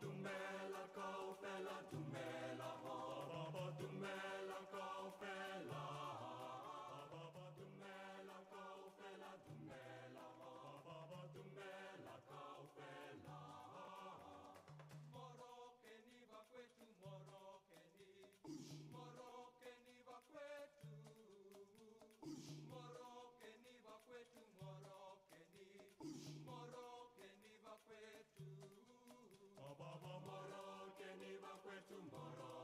dumela kaofela, dumela ho. Dumela kaofela. Dumela kaofela, dumela ho. Dumela kaofela. Morokeni vakwetu, morokeni. Morokeni vakwetu. Morokeni vakwetu, morokeni. Morokeni vakwetu. Morokeni vakwetu, morokeni.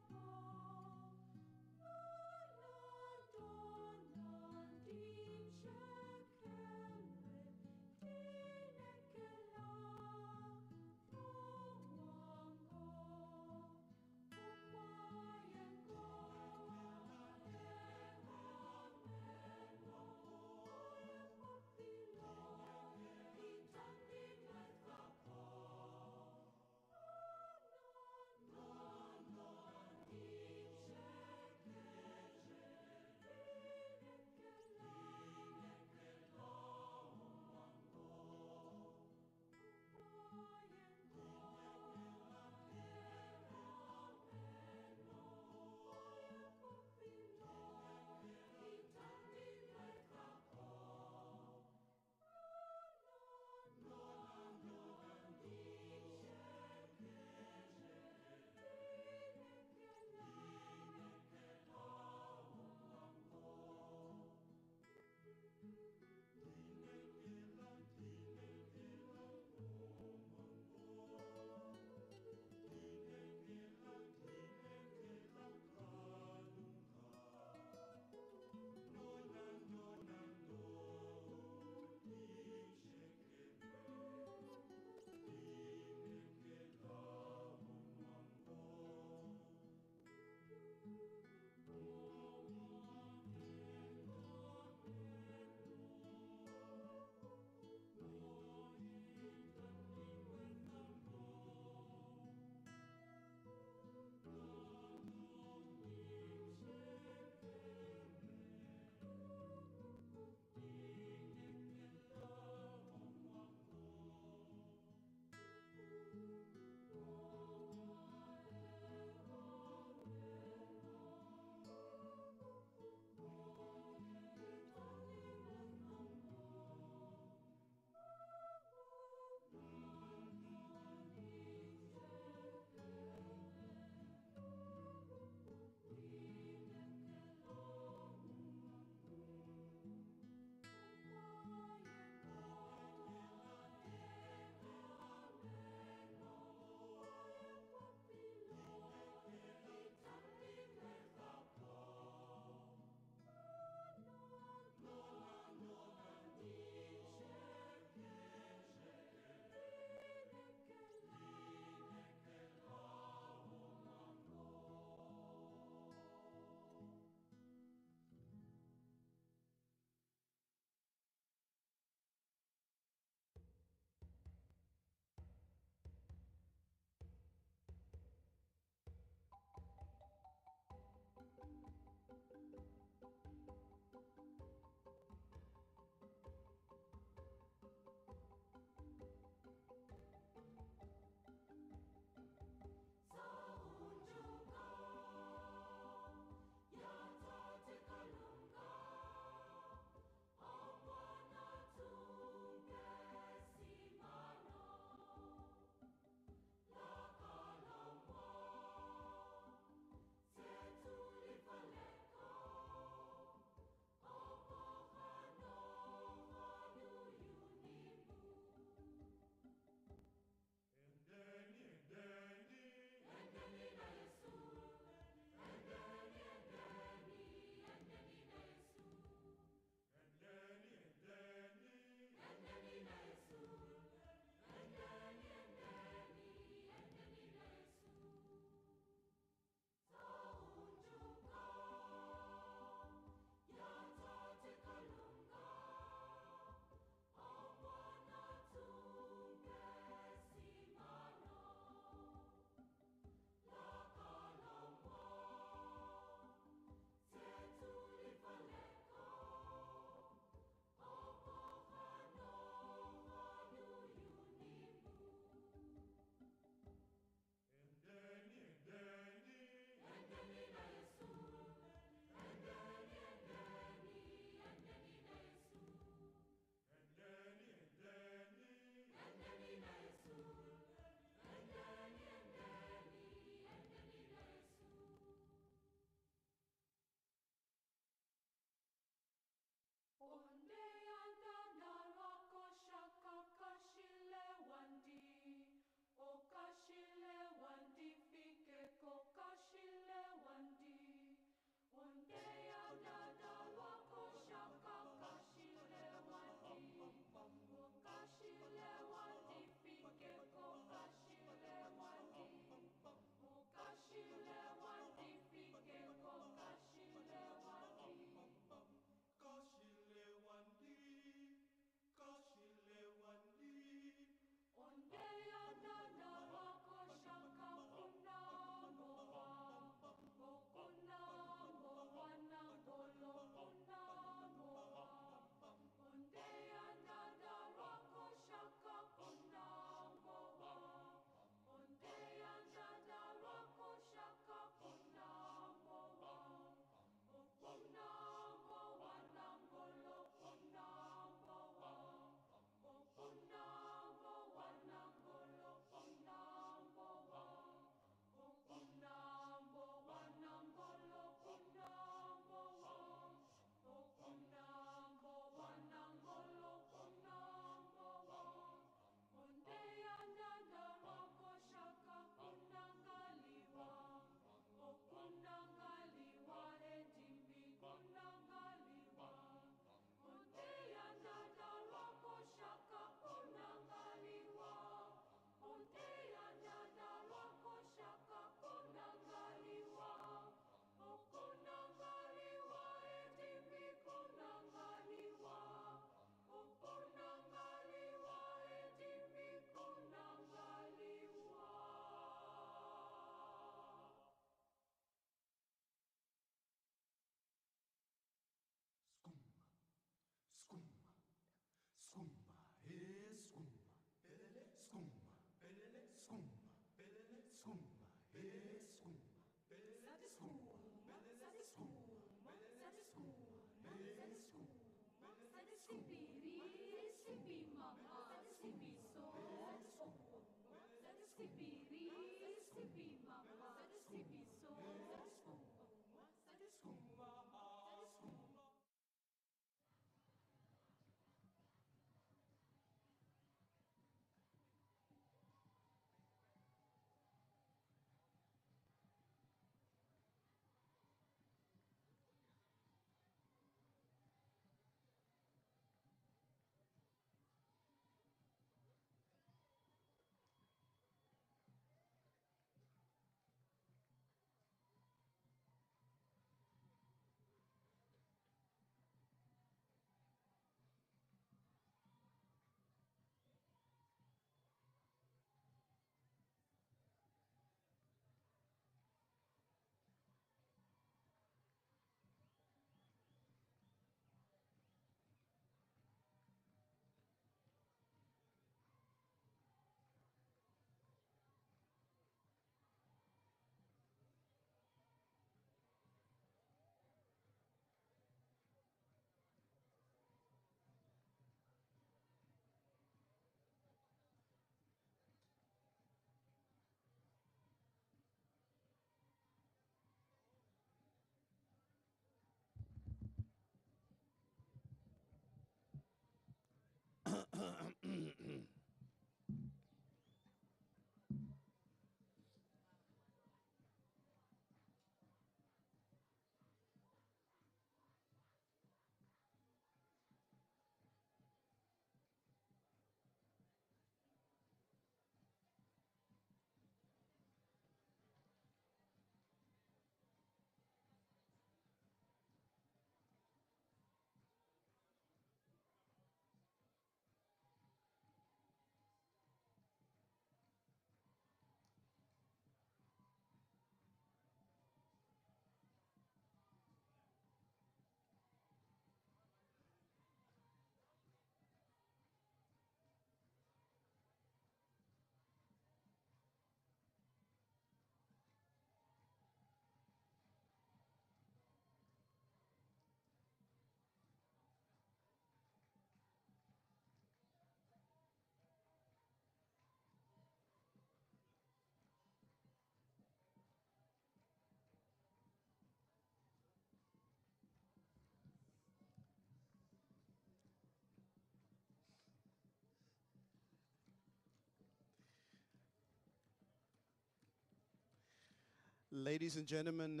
Ladies and gentlemen,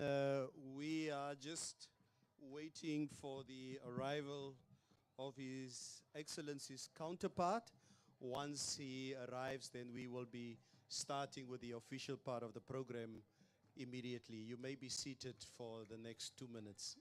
we are just waiting for the arrival of His Excellency's counterpart. Once he arrives, then we will be starting with the official part of the program immediately. You may be seated for the next 2 minutes.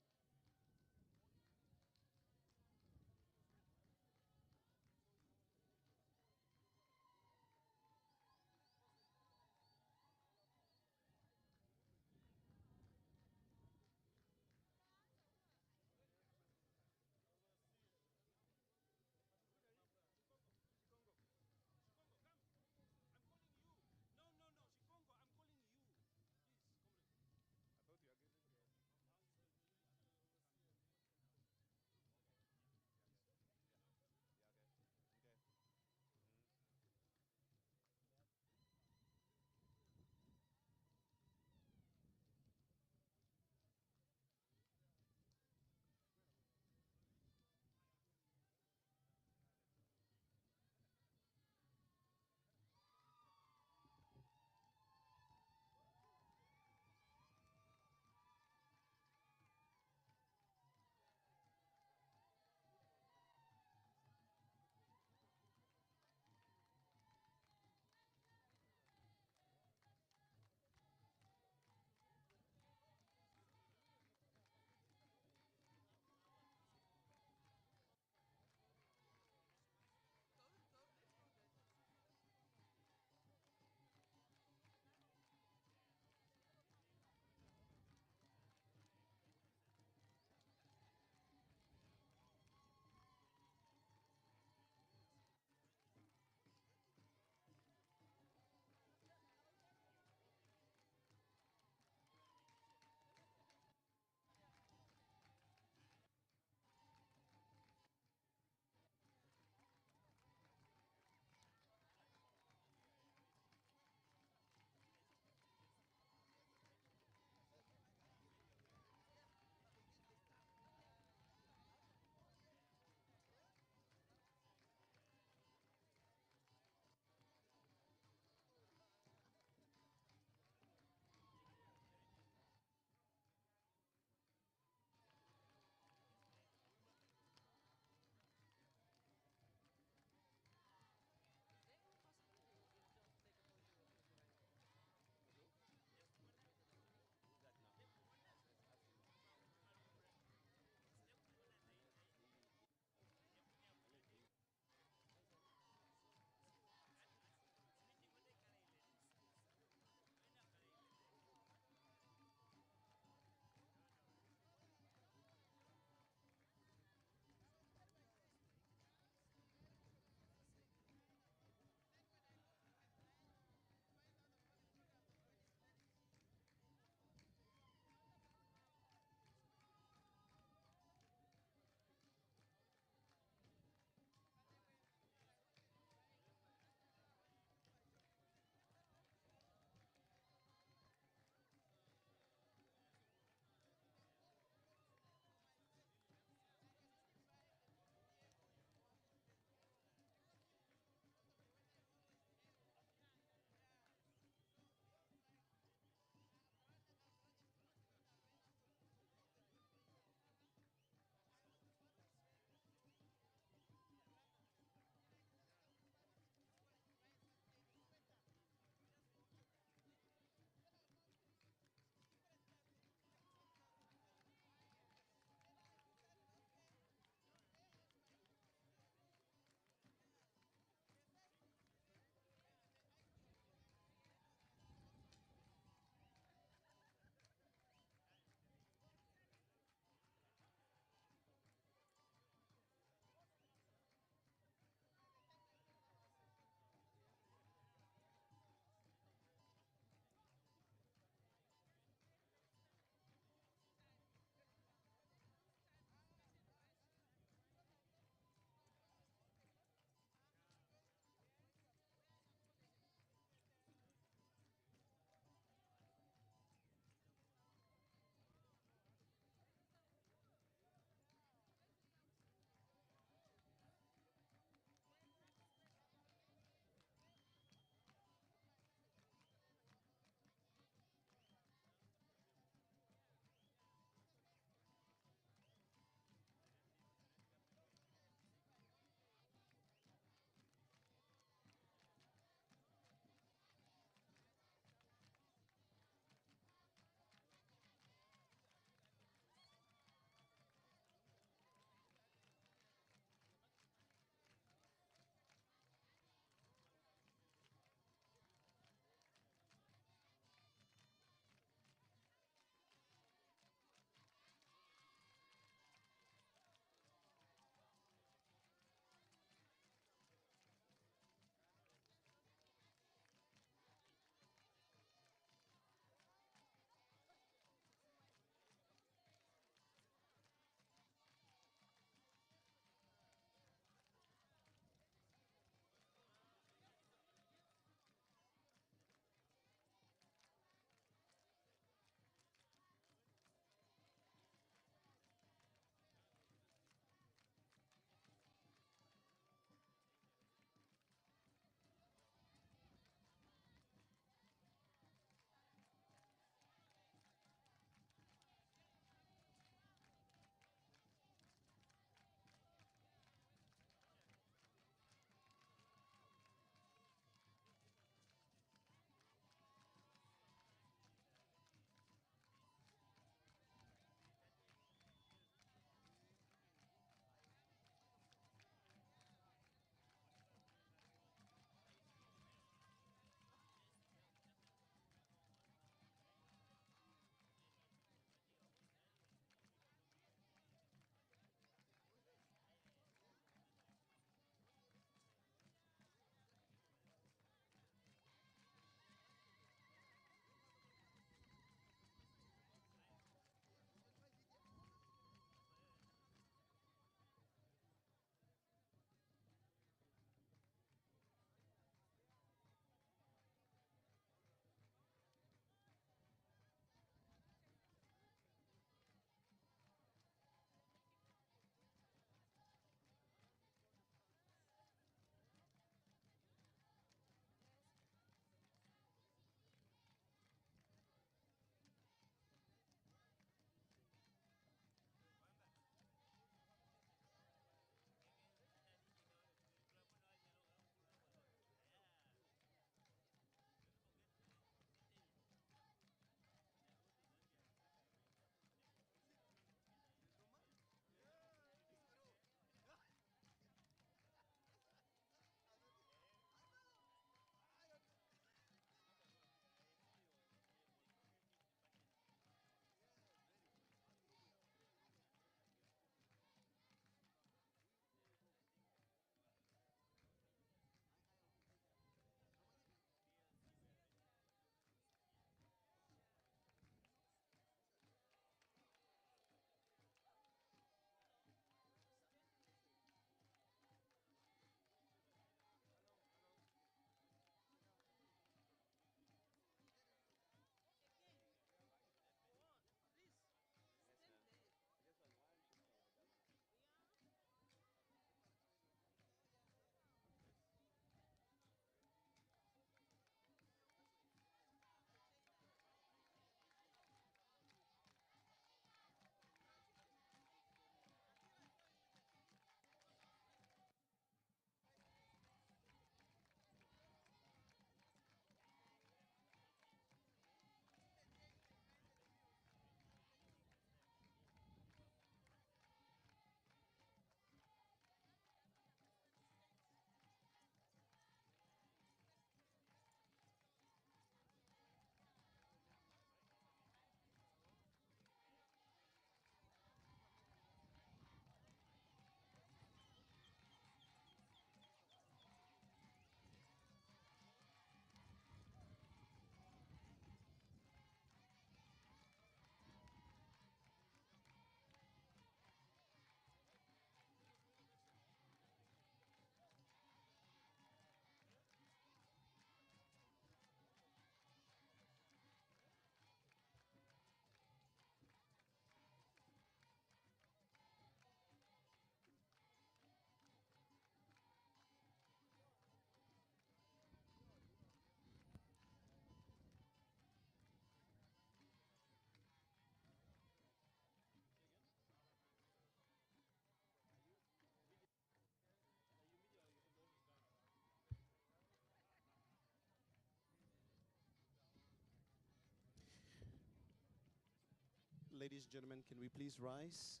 ladies and gentlemen, can we please rise?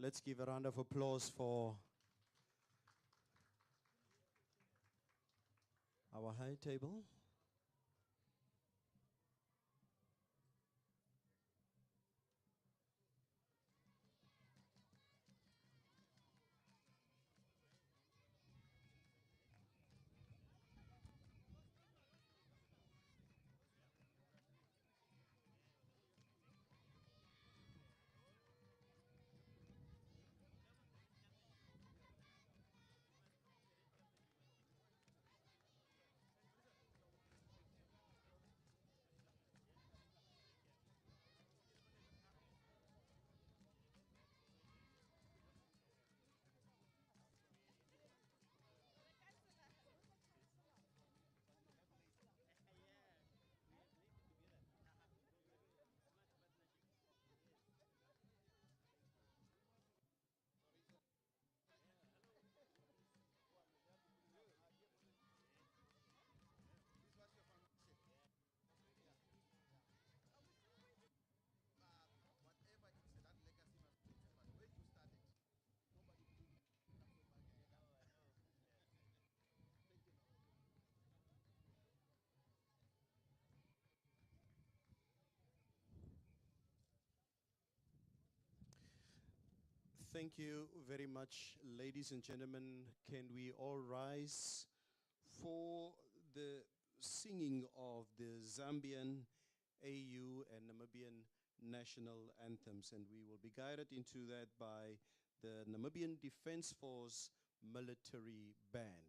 Let's give a round of applause for our high table. Thank you very much, ladies and gentlemen. Can we all rise for the singing of the Zambian, AU, and Namibian national anthems? And we will be guided into that by the Namibian Defence Force Military Band.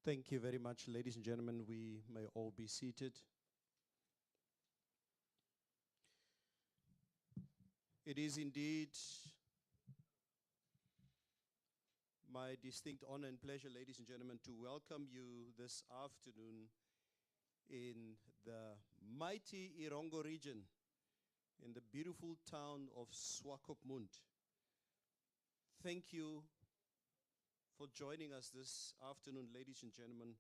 Thank you very much, ladies and gentlemen. We may all be seated. It is indeed my distinct honor and pleasure, ladies and gentlemen, to welcome you this afternoon in the mighty Irongo region, in the beautiful town of Swakopmund. Thank you for joining us this afternoon, ladies and gentlemen,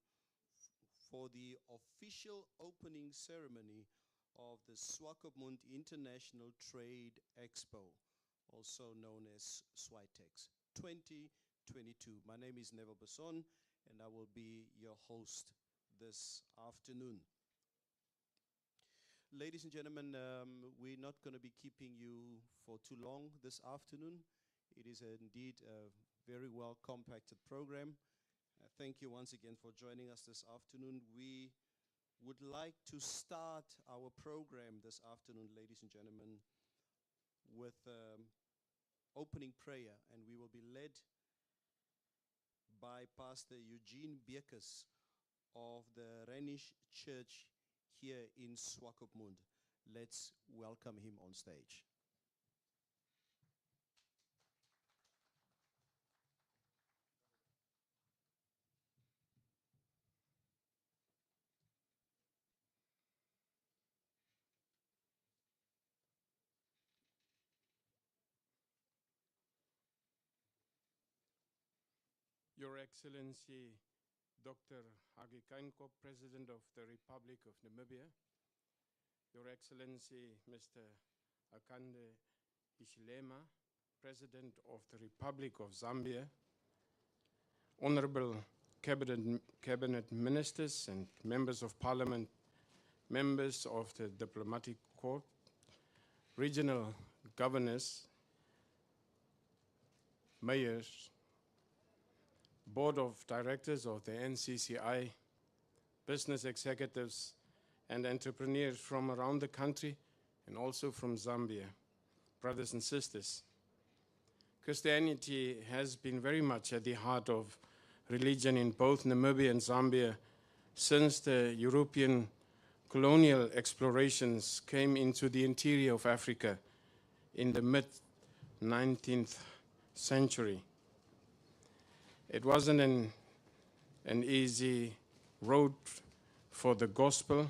for the official opening ceremony of the Swakopmund International Trade Expo, also known as SWAITEX 2022. My name is Neville Besson, and I will be your host this afternoon. Ladies and gentlemen, we're not going to be keeping you for too long this afternoon. It is indeed a very well compacted program. Thank you once again for joining us this afternoon. We would like to start our program this afternoon, ladies and gentlemen, with opening prayer, and we will be led by Pastor Eugene Beekes of the Rhenish Church here in Swakopmund. Let's welcome him on stage. Your Excellency, Dr. Hage, President of the Republic of Namibia, Your Excellency, Mr. Hakainde, Hichilema, President of the Republic of Zambia, Honorable Cabinet Ministers and Members of Parliament, members of the Diplomatic Corps, regional governors, mayors, Board of Directors of the NCCI, business executives and entrepreneurs from around the country and also from Zambia, brothers and sisters. Christianity has been very much at the heart of religion in both Namibia and Zambia since the European colonial explorations came into the interior of Africa in the mid-19th century. It wasn't an easy road for the gospel,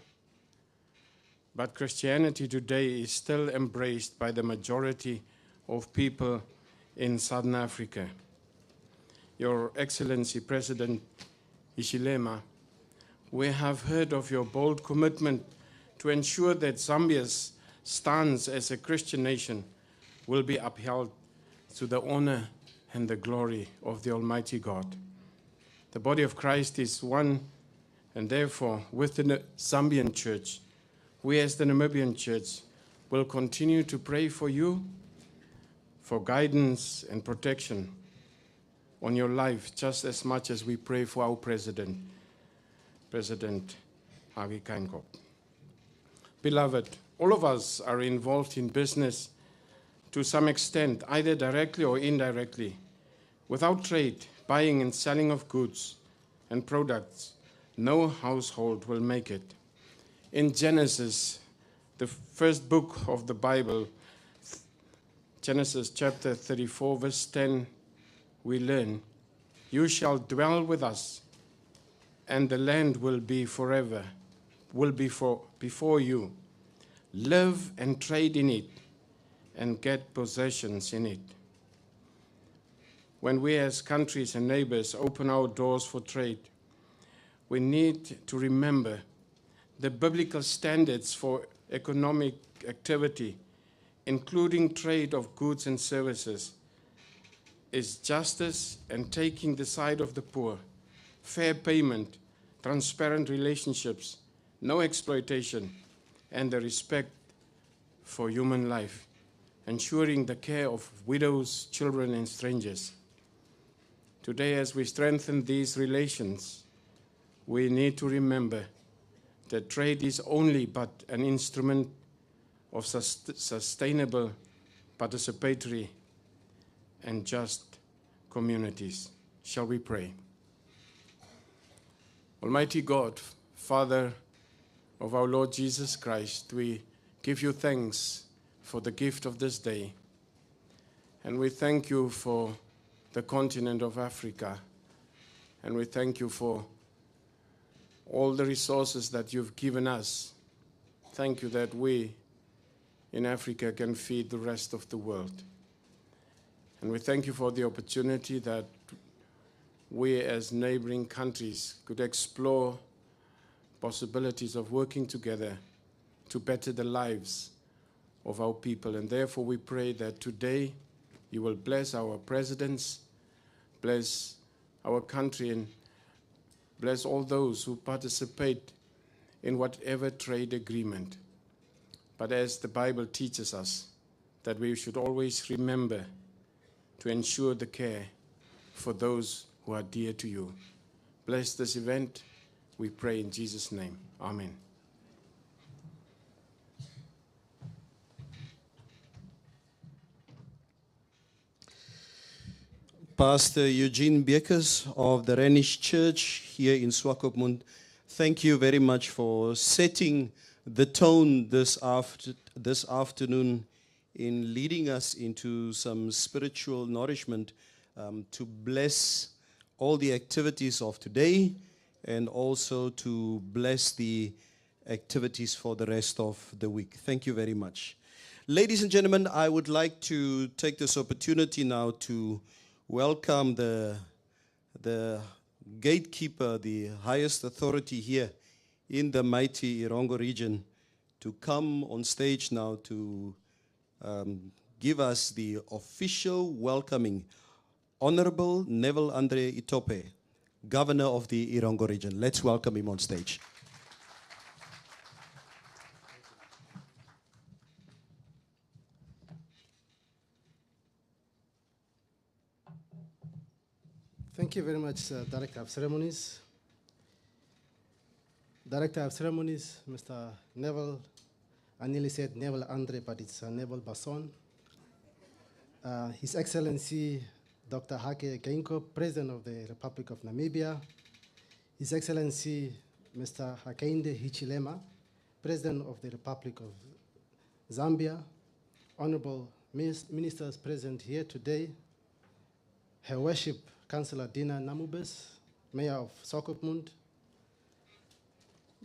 but Christianity today is still embraced by the majority of people in Southern Africa. Your Excellency, President Hichilema, we have heard of your bold commitment to ensure that Zambia's stance as a Christian nation will be upheld to the honor and the glory of the Almighty God. The body of Christ is one, and therefore, with the Zambian church, we as the Namibian church will continue to pray for you, for guidance and protection on your life, just as much as we pray for our President Hage Geingob. Beloved, all of us are involved in business to some extent, either directly or indirectly. Without trade, buying and selling of goods and products, no household will make it. In Genesis, the first book of the Bible, Genesis chapter 34, verse 10, we learn, "You shall dwell with us, and the land will be forever, will be before you. Live and trade in it, and get possessions in it." When we as countries and neighbors open our doors for trade, we need to remember the biblical standards for economic activity, including trade of goods and services, is justice and taking the side of the poor, fair payment, transparent relationships, no exploitation, and the respect for human life, ensuring the care of widows, children, and strangers. Today, as we strengthen these relations, we need to remember that trade is only but an instrument of sustainable, participatory, and just communities. Shall we pray? Almighty God, Father of our Lord Jesus Christ, we give you thanks for the gift of this day. And we thank you for the continent of Africa. And we thank you for all the resources that you've given us. Thank you that we in Africa can feed the rest of the world. And we thank you for the opportunity that we as neighboring countries could explore possibilities of working together to better the lives of our people. And therefore we pray that today you will bless our presidents, bless our country, and bless all those who participate in whatever trade agreement. But as the Bible teaches us, that we should always remember to ensure the care for those who are dear to you. Bless this event, we pray in Jesus' name. Amen. Pastor Eugene Bekers of the Rhenish Church here in Swakopmund, thank you very much for setting the tone this afternoon in leading us into some spiritual nourishment to bless all the activities of today and also to bless the activities for the rest of the week. Thank you very much. Ladies and gentlemen, I would like to take this opportunity now to welcome the gatekeeper, the highest authority here in the mighty Irongo region, to come on stage now to give us the official welcoming. Honorable Neville Andre Itope, Governor of the Irongo region. Let's welcome him on stage. Thank you very much, Director of Ceremonies. Director of Ceremonies, Mr. Neville, I nearly said Neville Andre, but it's Neville Basson. His Excellency, Dr. Hage Geingob, President of the Republic of Namibia. His Excellency, Mr. Hakainde Hichilema, President of the Republic of Zambia. Honorable ministers present here today. Her Worship, Councillor Dina Namubes, Mayor of Swakopmund.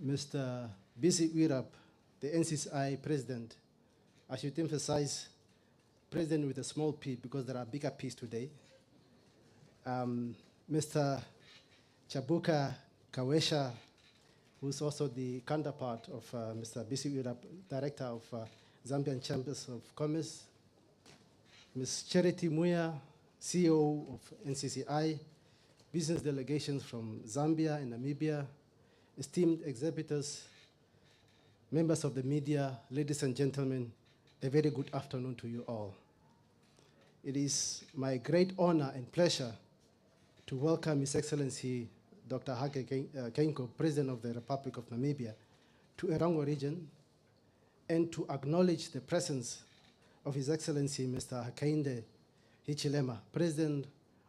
Mr. Bisi Wirap, the NCCI President. I should emphasize President with a small p because there are bigger p's today. Mr. Chabuka Kawesha, who's also the counterpart of Mr. Bisi Wirap, Director of Zambian Chambers of Commerce. Ms. Charity Muya, CEO of NCCI, business delegations from Zambia and Namibia, esteemed exhibitors, members of the media, ladies and gentlemen, a very good afternoon to you all. It is my great honor and pleasure to welcome His Excellency Dr. Hage Geingob, President of the Republic of Namibia, to Irongo region and to acknowledge the presence of His Excellency Mr. Hakainde Hichilema, President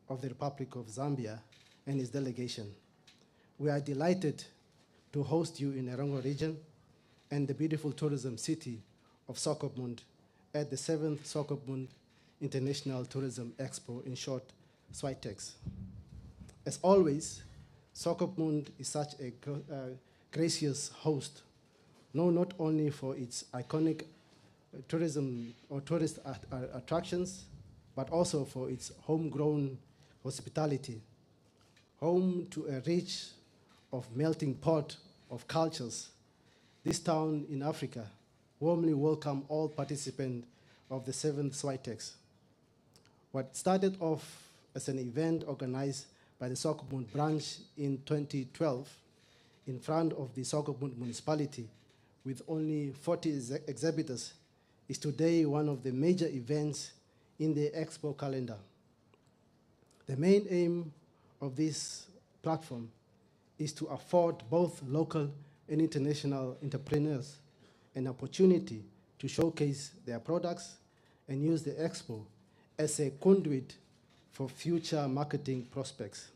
of the Republic of Zambia, and his delegation. We are delighted to host you in Irongo region and the beautiful tourism city of Swakopmund at the 7th Swakopmund International Tourism Expo, in short, SWAITEX. As always, Swakopmund is such a gracious host, known not only for its iconic tourism or tourist attractions, but also for its homegrown hospitality, home to a rich of melting pot of cultures. This town in Africa warmly welcomes all participants of the 7th SWAITEX. What started off as an event organized by the Swakopmund branch in 2012 in front of the Swakopmund municipality with only 40 exhibitors is today one of the major events in the expo calendar. The main aim of this platform is to afford both local and international entrepreneurs an opportunity to showcase their products and use the expo as a conduit for future marketing prospects.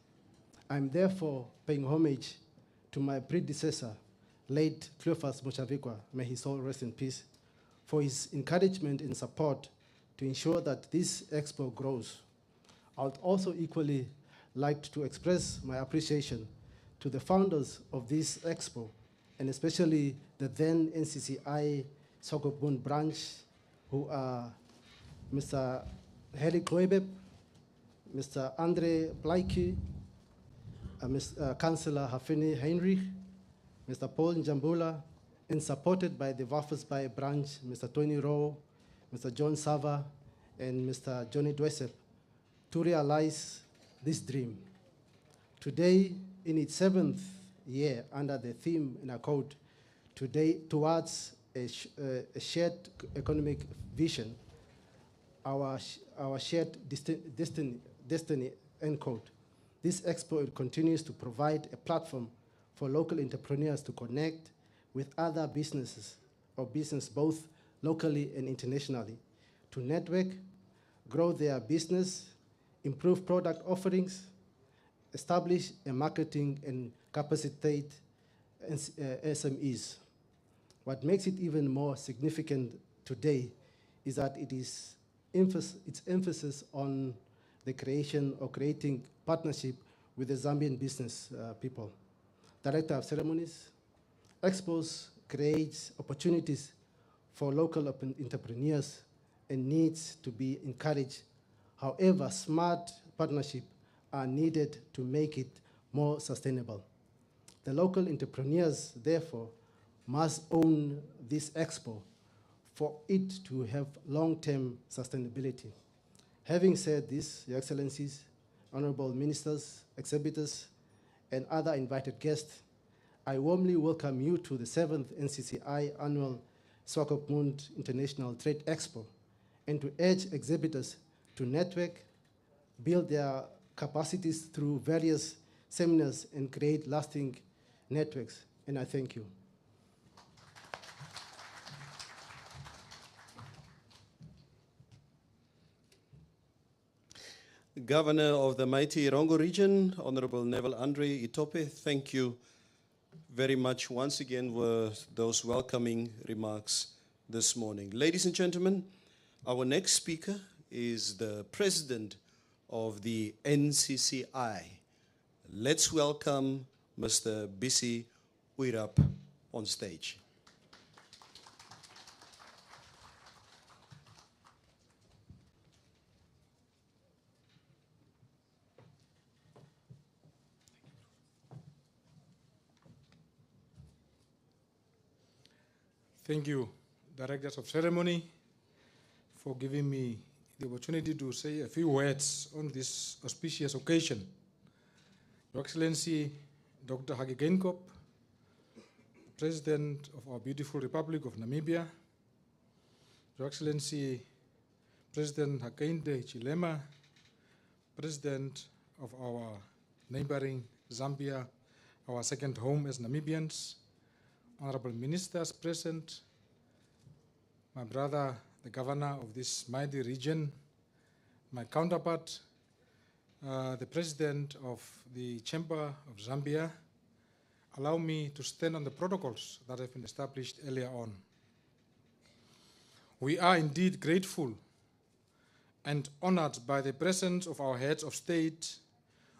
I'm therefore paying homage to my predecessor, late Cleophas Mochavikwa, may his soul rest in peace, for his encouragement and support to ensure that this expo grows. I would also equally like to express my appreciation to the founders of this expo, and especially the then NCCI Swakopmund branch, who are Mr. Heli Kloebeb, Mr. Andre Bleike, Councillor Hafini Heinrich, Mr. Paul Njambula, and supported by the Waffelsbaai branch, Mr. Tony Rowe, Mr. John Sava, and Mr. Johnny Dwesep, to realize this dream. Today, in its 7th year, under the theme in our code, today towards a shared economic vision, our shared destiny, end quote. This expo continues to provide a platform for local entrepreneurs to connect with other businesses or business both locally and internationally, to network, grow their business, improve product offerings, establish a marketing and capacitate SMEs. What makes it even more significant today is that its emphasis on the creation or creating partnership with the Zambian business people. Director of Ceremonies, Expos creates opportunities for local entrepreneurs and needs to be encouraged. However, smart partnerships are needed to make it more sustainable. The local entrepreneurs, therefore, must own this expo for it to have long-term sustainability. Having said this, Your Excellencies, Honorable Ministers, exhibitors, and other invited guests, I warmly welcome you to the 7th NCCI Annual Swakopmund International Trade Expo, and to urge exhibitors to network, build their capacities through various seminars, and create lasting networks. And I thank you. Governor of the mighty Rongo region, Honorable Neville Andre Itope, thank you very much once again for those welcoming remarks this morning. Ladies and gentlemen, our next speaker is the president of the NCCI. Let's welcome Mr. Bisi Uirap on stage. Thank you, Directors of Ceremony, for giving me the opportunity to say a few words on this auspicious occasion. Your Excellency, Dr. Hage Geingob, President of our beautiful Republic of Namibia, Your Excellency, President Hakainde Hichilema, President of our neighboring Zambia, our second home as Namibians, Honorable Ministers present, my brother, the Governor of this mighty region, my counterpart, the President of the Chamber of Zambia. Allow me to stand on the protocols that have been established earlier on. We are indeed grateful and honored by the presence of our heads of state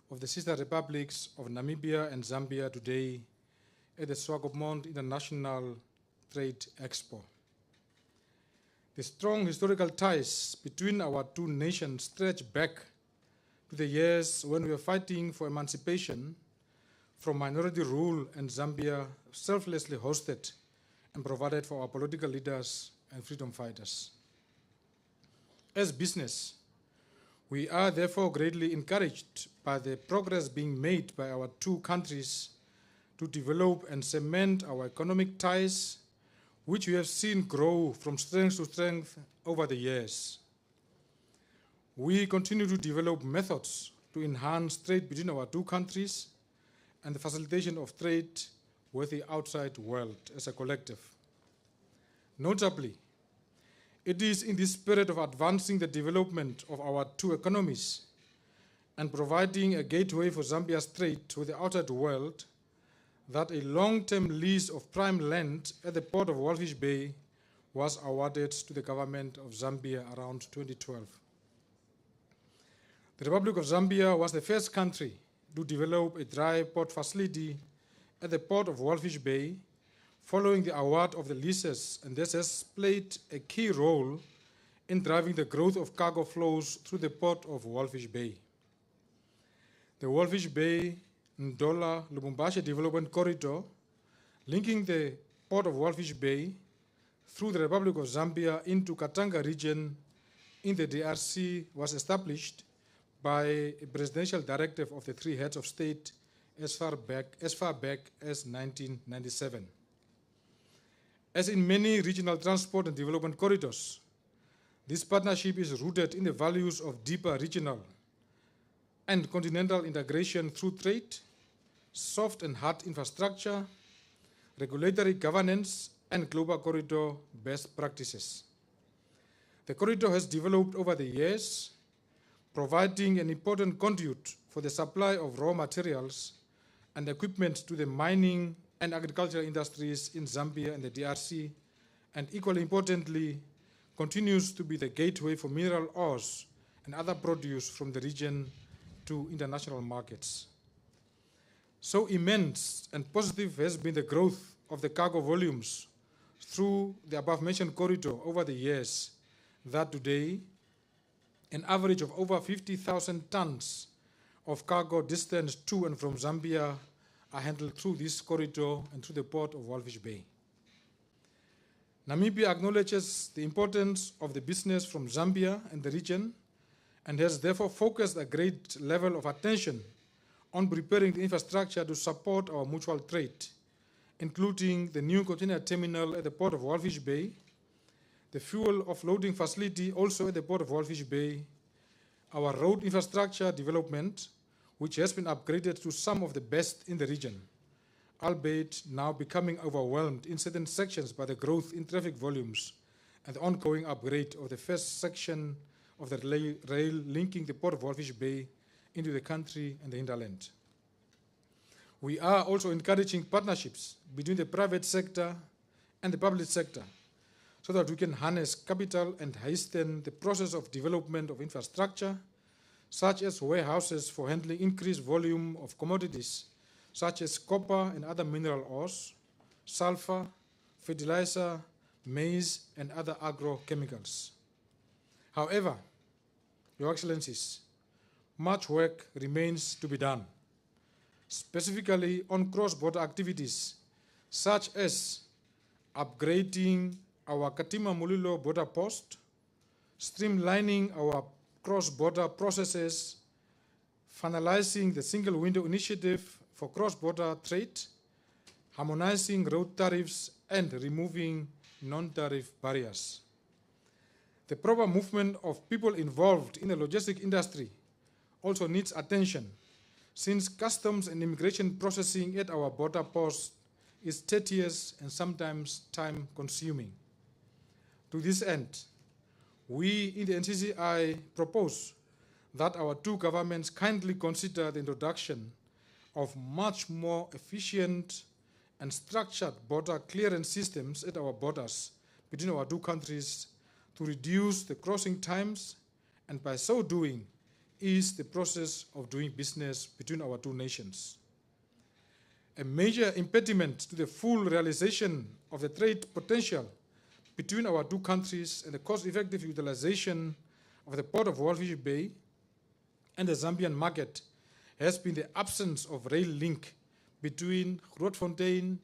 of the sister republics of Namibia and Zambia today at the Swakopmund International Trade Expo. The strong historical ties between our two nations stretch back to the years when we were fighting for emancipation from minority rule, and Zambia selflessly hosted and provided for our political leaders and freedom fighters. As business, we are therefore greatly encouraged by the progress being made by our two countries to develop and cement our economic ties, which we have seen grow from strength to strength over the years. We continue to develop methods to enhance trade between our two countries and the facilitation of trade with the outside world as a collective. Notably, it is in the spirit of advancing the development of our two economies and providing a gateway for Zambia's trade with the outside world that a long-term lease of prime land at the port of Walvis Bay was awarded to the government of Zambia around 2012. The Republic of Zambia was the first country to develop a dry port facility at the port of Walvis Bay following the award of the leases, and this has played a key role in driving the growth of cargo flows through the port of Walvis Bay. The Walvis Bay Ndola Lubumbashi Development Corridor, linking the port of Walvis Bay through the Republic of Zambia into Katanga region in the DRC, was established by a presidential directive of the three heads of state as far back as 1997. As in many regional transport and development corridors, this partnership is rooted in the values of deeper regional and continental integration through trade, soft and hard infrastructure, regulatory governance, and global corridor best practices. The corridor has developed over the years, providing an important conduit for the supply of raw materials and equipment to the mining and agricultural industries in Zambia and the DRC, and equally importantly, continues to be the gateway for mineral ores and other produce from the region to international markets. So immense and positive has been the growth of the cargo volumes through the above-mentioned corridor over the years that today, an average of over 50,000 tons of cargo distance to and from Zambia are handled through this corridor and through the port of Walvis Bay. Namibia acknowledges the importance of the business from Zambia and the region and has therefore focused a great level of attention on preparing the infrastructure to support our mutual trade, including the new container terminal at the port of Walvis Bay, the fuel offloading facility also at the port of Walvis Bay, our road infrastructure development, which has been upgraded to some of the best in the region, albeit now becoming overwhelmed in certain sections by the growth in traffic volumes and the ongoing upgrade of the first section of the rail linking the port of Walvis Bay into the country and the hinterland. We are also encouraging partnerships between the private sector and the public sector so that we can harness capital and hasten the process of development of infrastructure, such as warehouses for handling increased volume of commodities, such as copper and other mineral ores, sulfur, fertilizer, maize, and other agrochemicals. However, Your Excellencies, much work remains to be done, specifically on cross-border activities, such as upgrading our Katima Mulilo border post, streamlining our cross-border processes, finalizing the single window initiative for cross-border trade, harmonizing road tariffs, and removing non-tariff barriers. The proper movement of people involved in the logistic industry also needs attention, since customs and immigration processing at our border posts is tedious and sometimes time-consuming. To this end, we in the NCCI propose that our two governments kindly consider the introduction of much more efficient and structured border clearance systems at our borders between our two countries to reduce the crossing times, and by so doing, ease the process of doing business between our two nations. A major impediment to the full realization of the trade potential between our two countries and the cost-effective utilization of the port of Walvis Bay and the Zambian market has been the absence of rail link between Grootfontein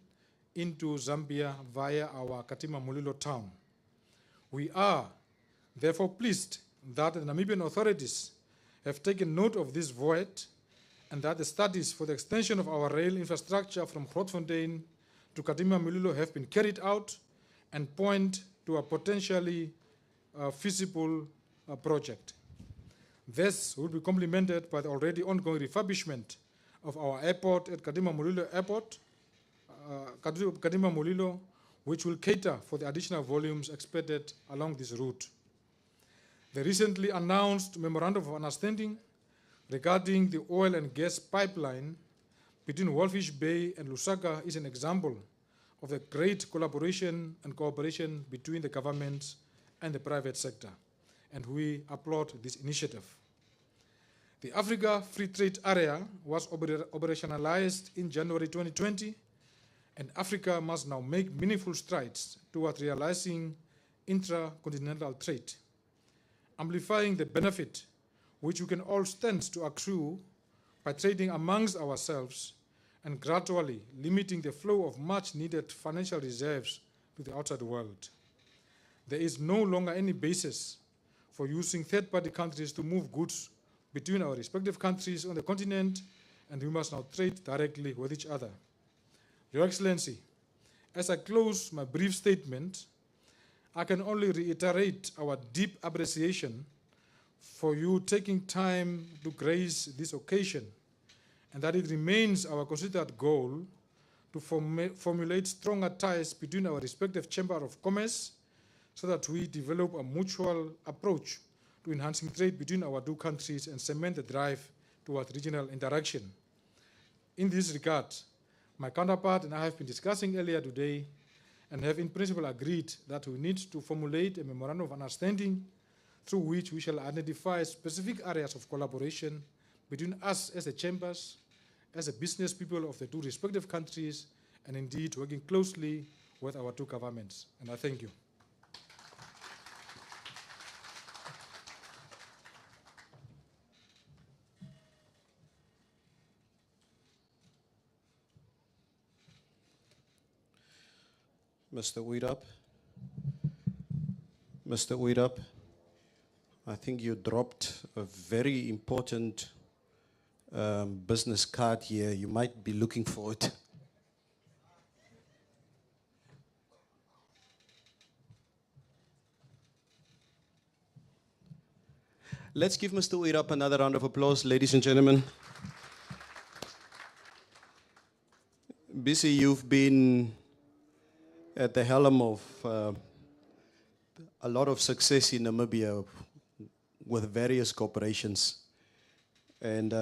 into Zambia via our Katima Mulilo town. We are therefore pleased that the Namibian authorities have taken note of this void and that the studies for the extension of our rail infrastructure from Grootfontein to Katima Mulilo have been carried out and point to a potentially feasible project. This will be complemented by the already ongoing refurbishment of our airport at Katima Mulilo Airport, Katima Mulilo, which will cater for the additional volumes expected along this route. The recently announced Memorandum of Understanding regarding the oil and gas pipeline between Walfish Bay and Lusaka is an example of the great collaboration and cooperation between the government and the private sector, and we applaud this initiative. The Africa Free Trade Area was operationalized in January 2020, and Africa must now make meaningful strides toward realizing intra-continental trade, amplifying the benefit which we can all stand to accrue by trading amongst ourselves and gradually limiting the flow of much-needed financial reserves to the outside world. There is no longer any basis for using third-party countries to move goods between our respective countries on the continent, and we must now trade directly with each other. Your Excellency, as I close my brief statement, I can only reiterate our deep appreciation for you taking time to grace this occasion, and that it remains our considered goal to formulate stronger ties between our respective Chamber of Commerce so that we develop a mutual approach to enhancing trade between our two countries and cement the drive toward regional interaction. In this regard, my counterpart and I have been discussing earlier today and have in principle agreed that we need to formulate a memorandum of understanding through which we shall identify specific areas of collaboration between us as the chambers, as the business people of the two respective countries, and indeed working closely with our two governments. And I thank you. Mr. Uirap, I think you dropped a very important business card here. You might be looking for it. Let's give Mr. Uirap another round of applause, ladies and gentlemen. Bisi, you've been at the helm of a lot of success in Namibia with various corporations. And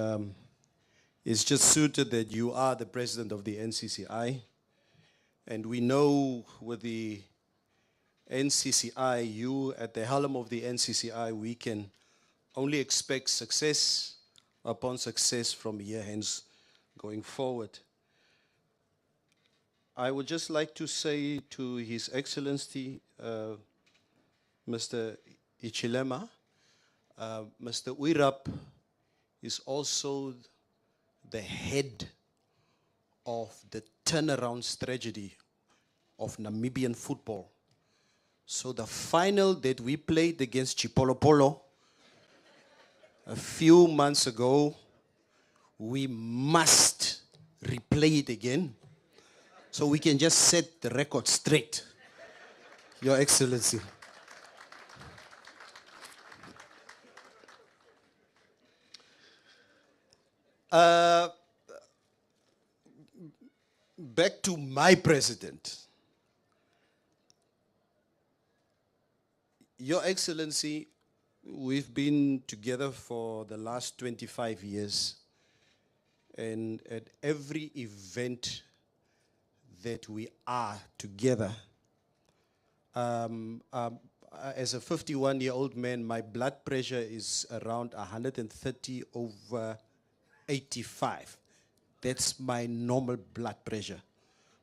it's just suited that you are the president of the NCCI. And we know with the NCCI, you at the helm of the NCCI, we can only expect success upon success from here hence going forward. I would just like to say to His Excellency, Mr. Hichilema, Mr. Uirap is also the head of the turnaround strategy of Namibian football. So the final that we played against Chipolopolo a few months ago, we must replay it again so we can just set the record straight, Your Excellency. Back to my president. Your Excellency, we've been together for the last 25 years, and at every event that we are together, as a 51-year-old man, my blood pressure is around 130/85. That's my normal blood pressure.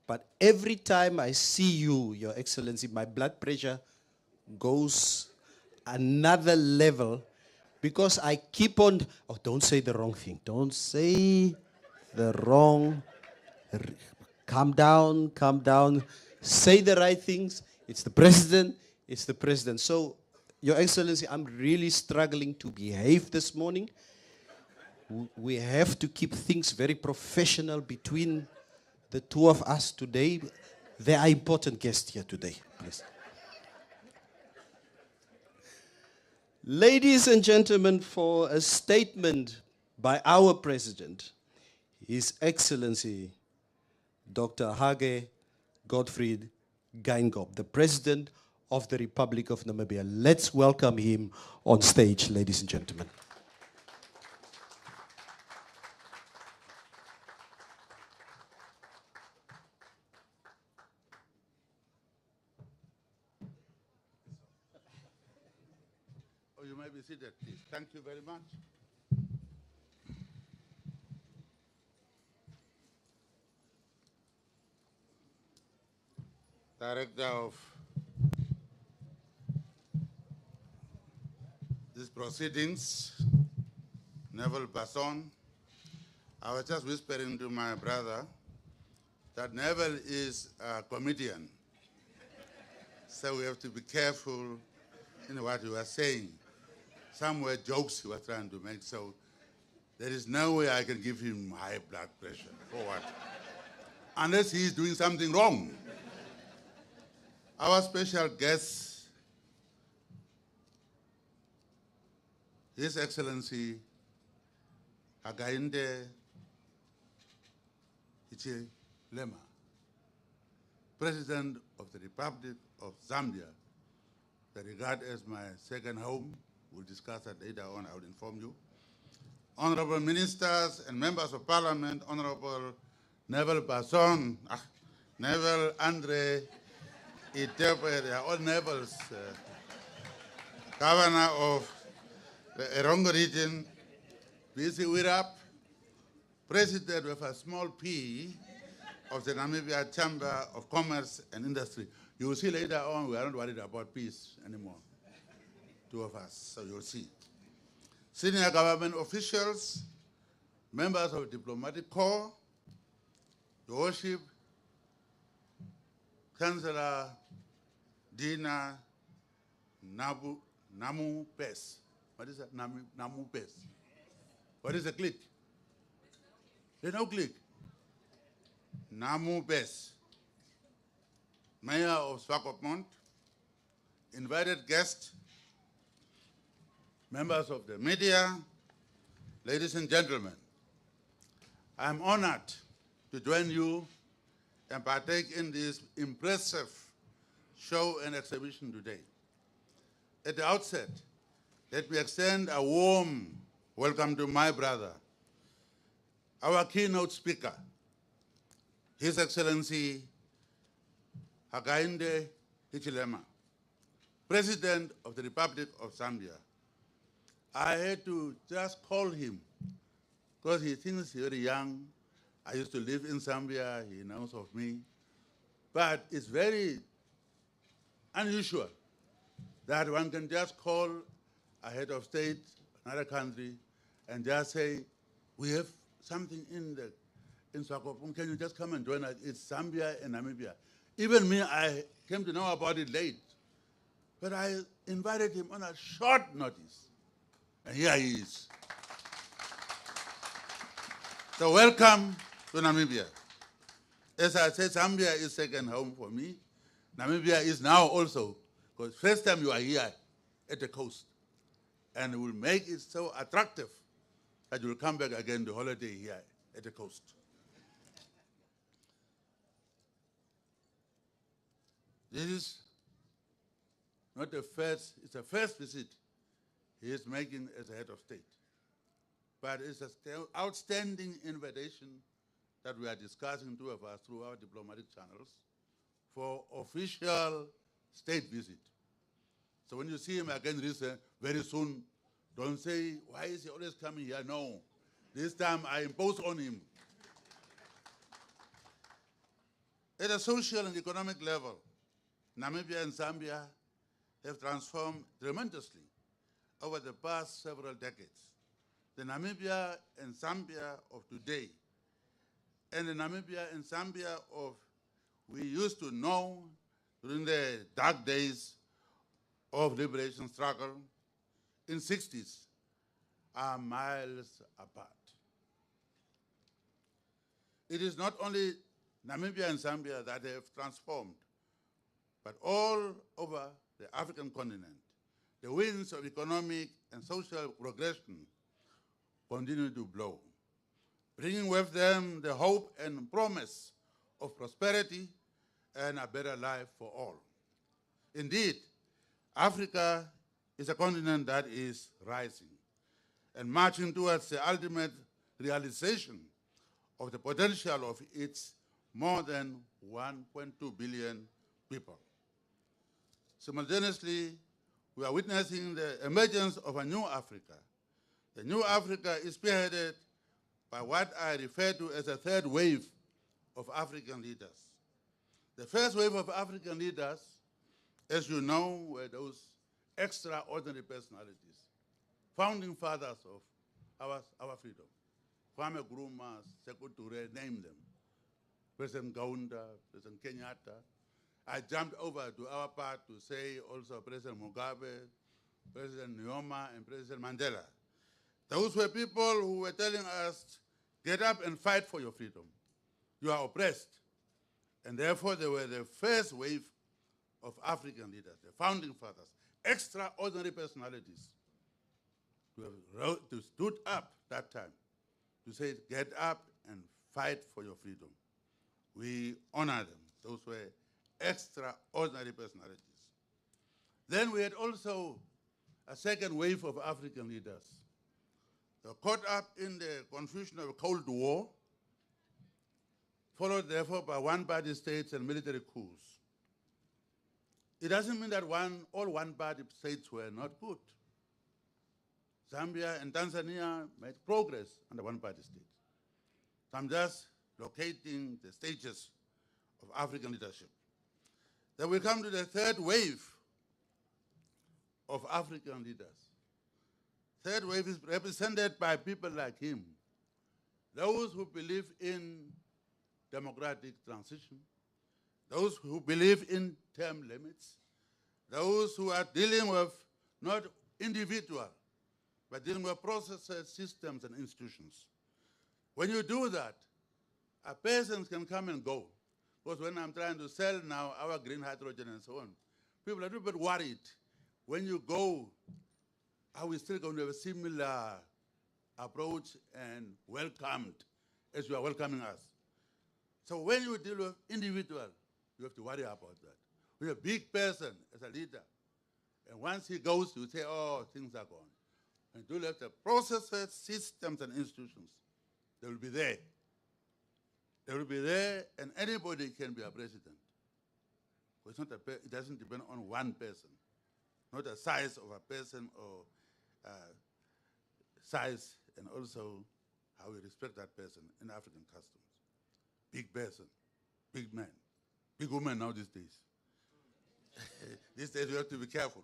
But every time I see you, Your Excellency, my blood pressure goes another level because I keep on, oh, don't say the wrong thing. Don't say the wrong, calm down, say the right things. It's the president, it's the president. So, Your Excellency, I'm really struggling to behave this morning. We have to keep things very professional between the two of us today. There are important guests here today, please. Ladies and gentlemen, for a statement by our president, His Excellency Dr. Hage Gottfried Geingob, the President of the Republic of Namibia. Let's welcome him on stage, ladies and gentlemen. you may be seated, please. Thank you very much. Director of these proceedings, Neville Basson. I was just whispering to my brother that Neville is a comedian. So we have to be careful in what you are saying. Some were jokes he was trying to make, so there is no way I can give him high blood pressure. For what? Unless he is doing something wrong. Our special guest, His Excellency Hakainde Hichilema, President of the Republic of Zambia, that I regard as my second home. We'll discuss that later on, I will inform you. Honorable ministers and members of parliament, Honorable Neville Basson, Neville Andre Itepe, they are all Nevilles, Governor of the Erongo region, BC Wirap, President with a small p of the Namibia Chamber of Commerce and Industry. You will see later on, we are not worried about peace anymore, two of us, so you'll see. Senior government officials, members of diplomatic corps, Your Worship, Chancellor Dina Namu Pes. What is that? Namu Pes. What is the click? There's no click. Namu Pes. Mayor of Swakopmund, invited guests, members of the media, ladies and gentlemen, I'm honored to join you and partake in this impressive show and exhibition today. At the outset, let me extend a warm welcome to my brother, our keynote speaker, His Excellency Hakainde Hichilema, President of the Republic of Zambia. I had to just call him because he thinks he's very young. I used to live in Zambia, he knows of me. But it's very unusual that one can just call a head of state, another country, and just say, we have something in Swakopmund, can you just come and join us? It's Zambia and Namibia. Even me, I came to know about it late. But I invited him on a short notice. And here he is. So welcome to Namibia. As I said, Zambia is second home for me. Namibia is now also, because first time you are here at the coast. And we'll make it so attractive that you'll come back again to holiday here at the coast. This is not the first, it's the first visit he is making as a head of state. But it's an outstanding invitation that we are discussing, two of us, through our diplomatic channels for official state visit. So when you see him again very soon, don't say, why is he always coming here? No, this time I impose on him. At a social and economic level, Namibia and Zambia have transformed tremendously over the past several decades. The Namibia and Zambia of today and the Namibia and Zambia of we used to know during the dark days of liberation struggle in the 60s are miles apart. It is not only Namibia and Zambia that have transformed, but all over the African continent, the winds of economic and social progression continue to blow, bringing with them the hope and promise of prosperity and a better life for all. Indeed, Africa is a continent that is rising and marching towards the ultimate realization of the potential of its more than 1.2 billion people. Simultaneously, we are witnessing the emergence of a new Africa. The new Africa is spearheaded by what I refer to as a third wave of African leaders. The first wave of African leaders, as you know, were those extraordinary personalities, founding fathers of our freedom. Kwame Nkrumah, Sekou Touré, name them. President Kaunda, President Kenyatta. I jumped over to our part to say also President Mugabe, President Nyoma, and President Mandela. Those were people who were telling us, get up and fight for your freedom. You are oppressed. And therefore, they were the first wave of African leaders, the founding fathers, extraordinary personalities to stood up that time to say, get up and fight for your freedom. We honor them. Those were extraordinary personalities. Then we had also a second wave of African leaders. They were caught up in the confusion of a Cold War, followed therefore by one-party states and military coups. It doesn't mean that all one-party states were not good. Zambia and Tanzania made progress under one-party states. So I'm just locating the stages of African leadership. Then we come to the third wave of African leaders. Third wave is represented by people like him, those who believe in democratic transition, those who believe in term limits, those who are dealing with not individual, but dealing with processes, systems, and institutions. When you do that, a person can come and go. Because when I'm trying to sell now our green hydrogen and so on, people are a little bit worried. When you go, are we still going to have a similar approach and welcomed as you are welcoming us? So when you deal with individual, you have to worry about that. With a big person as a leader, and once he goes, you say, oh, things are gone. And you have the processes, systems, and institutions. They will be there. They will be there, and anybody can be a president. It's not it doesn't depend on one person, not the size of a person or size, and also how we respect that person in African customs. Big person, big man, big woman now these days. These days we have to be careful.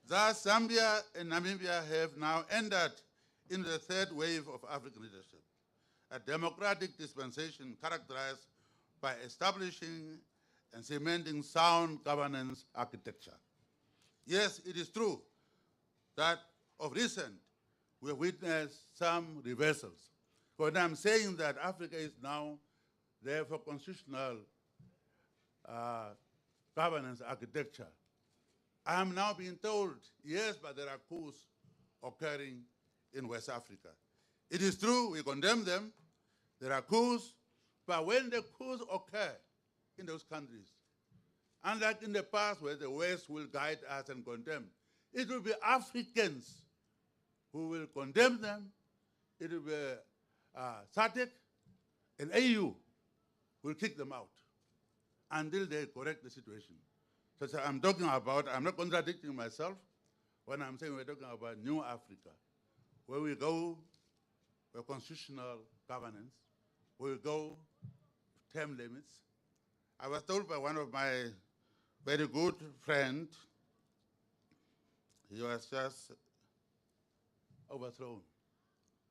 Thus, Zambia and Namibia have now entered in the third wave of African leadership, a democratic dispensation characterized by establishing and cementing sound governance architecture. Yes, it is true that of recent we have witnessed some reversals. When I'm saying that Africa is now there for constitutional governance architecture, I am now being told, yes, but there are coups occurring in West Africa. It is true, we condemn them. There are coups, but when the coups occur in those countries, unlike in the past where the West will guide us and condemn, it will be Africans who will condemn them. It will be SADC and AU will kick them out until they correct the situation. So I'm talking about, I'm not contradicting myself when I'm saying we're talking about new Africa, where we go with constitutional governance, where we go with term limits. I was told by one of my very good friends, he was just overthrown.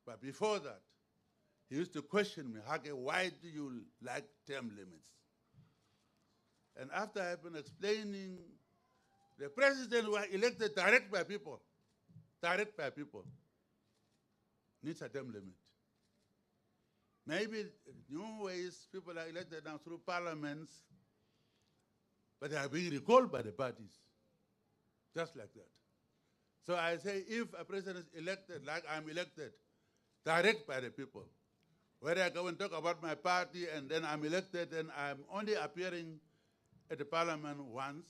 But before that, he used to question me, Hage, why do you like term limits? And after I've been explaining, the president was elected direct by people, needs a term limit. Maybe new ways people are elected now through parliaments, but they are being recalled by the parties, just like that. So I say, if a president is elected, like I'm elected, direct by the people, where I go and talk about my party and then I'm elected and I'm only appearing at the parliament once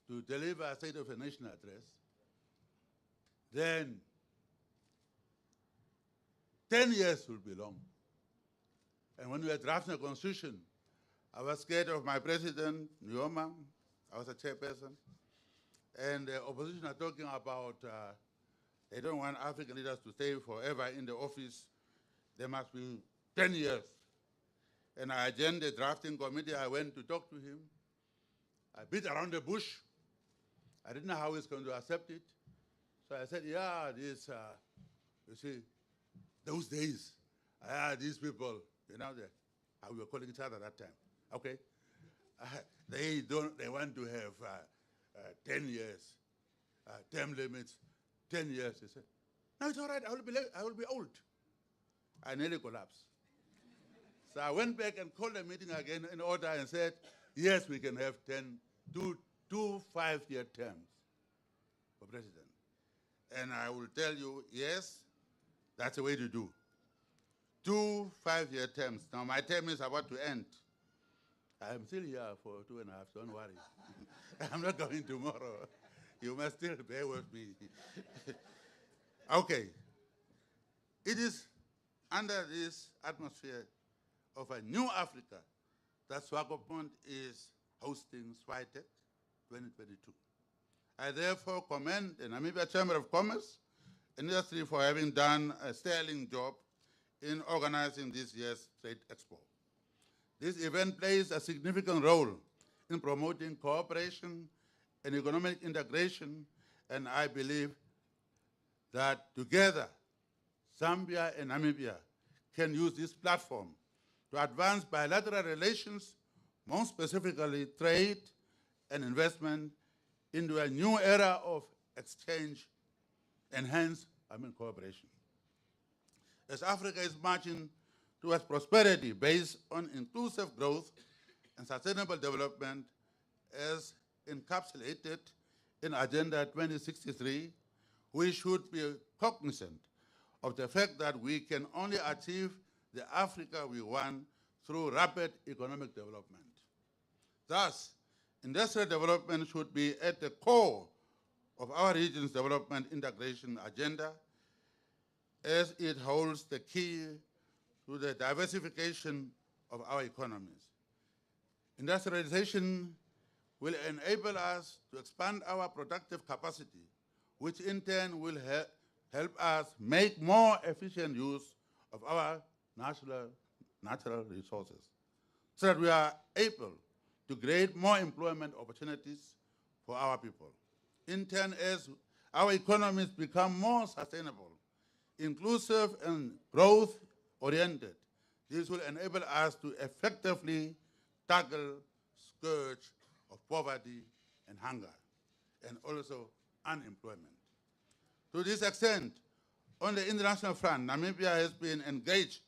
to deliver a State of the Nation address, then 10 years will be long. And when we were drafting a constitution, I was scared of my president, Nyoma. I was a chairperson. And the opposition are talking about they don't want African leaders to stay forever in the office. There must be 10 years. And I joined the drafting committee. I went to talk to him. I beat around the bush. I didn't know how he's going to accept it. So I said, yeah, this, you see, those days, these people, you know, how we were calling each other at that time. Okay? They want to have 10 years, term limits, 10 years. He said, no, it's all right, I will be old. I nearly collapsed. So I went back and called the meeting again in order and said, yes, we can have two 5-year terms for president. And I will tell you, yes, that's the way to do. 2 5-year terms. Now my term is about to end. I'm still here for 2.5, don't worry. I'm not going tomorrow. You must still bear with me. Okay. It is under this atmosphere of a new Africa that Swakopmund is hosting SWAITEX 2022. I therefore commend the Namibia Chamber of Commerce and Industry for having done a sterling job in organizing this year's Trade Expo. This event plays a significant role in promoting cooperation and economic integration, and I believe that together, Zambia and Namibia can use this platform to advance bilateral relations, more specifically trade and investment, into a new era of exchange and hence, cooperation. As Africa is marching towards prosperity based on inclusive growth and sustainable development as encapsulated in Agenda 2063, we should be cognizant of the fact that we can only achieve the Africa we want through rapid economic development. Thus, industrial development should be at the core of our region's development integration agenda, as it holds the key to the diversification of our economies. Industrialization will enable us to expand our productive capacity, which in turn will help us make more efficient use of our natural resources, so that we are able to create more employment opportunities for our people. In turn, as our economies become more sustainable, inclusive and growth-oriented, this will enable us to effectively tackle scourge of poverty and hunger, and also unemployment. To this extent, on the international front, Namibia has been engaged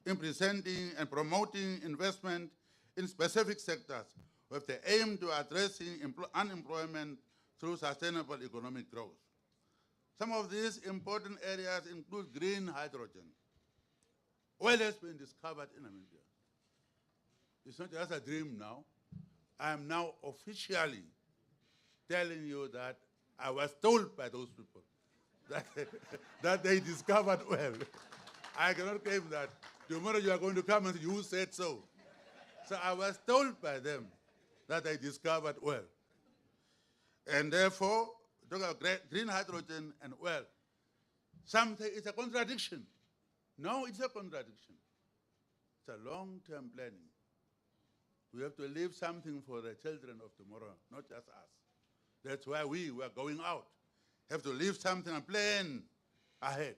in presenting and promoting investment in specific sectors with the aim to addressing unemployment through sustainable economic growth. Some of these important areas include green hydrogen. Oil has been discovered in Namibia. It's not just a dream now. I am now officially telling you that I was told by those people that they discovered oil. I cannot claim that tomorrow you are going to come and say, you said so. So I was told by them that they discovered oil. And therefore, talk about green hydrogen and oil. Some say it's a contradiction. No, it's a contradiction. It's a long-term planning. We have to leave something for the children of tomorrow, not just us. That's why we are going out. Have to leave something and plan ahead.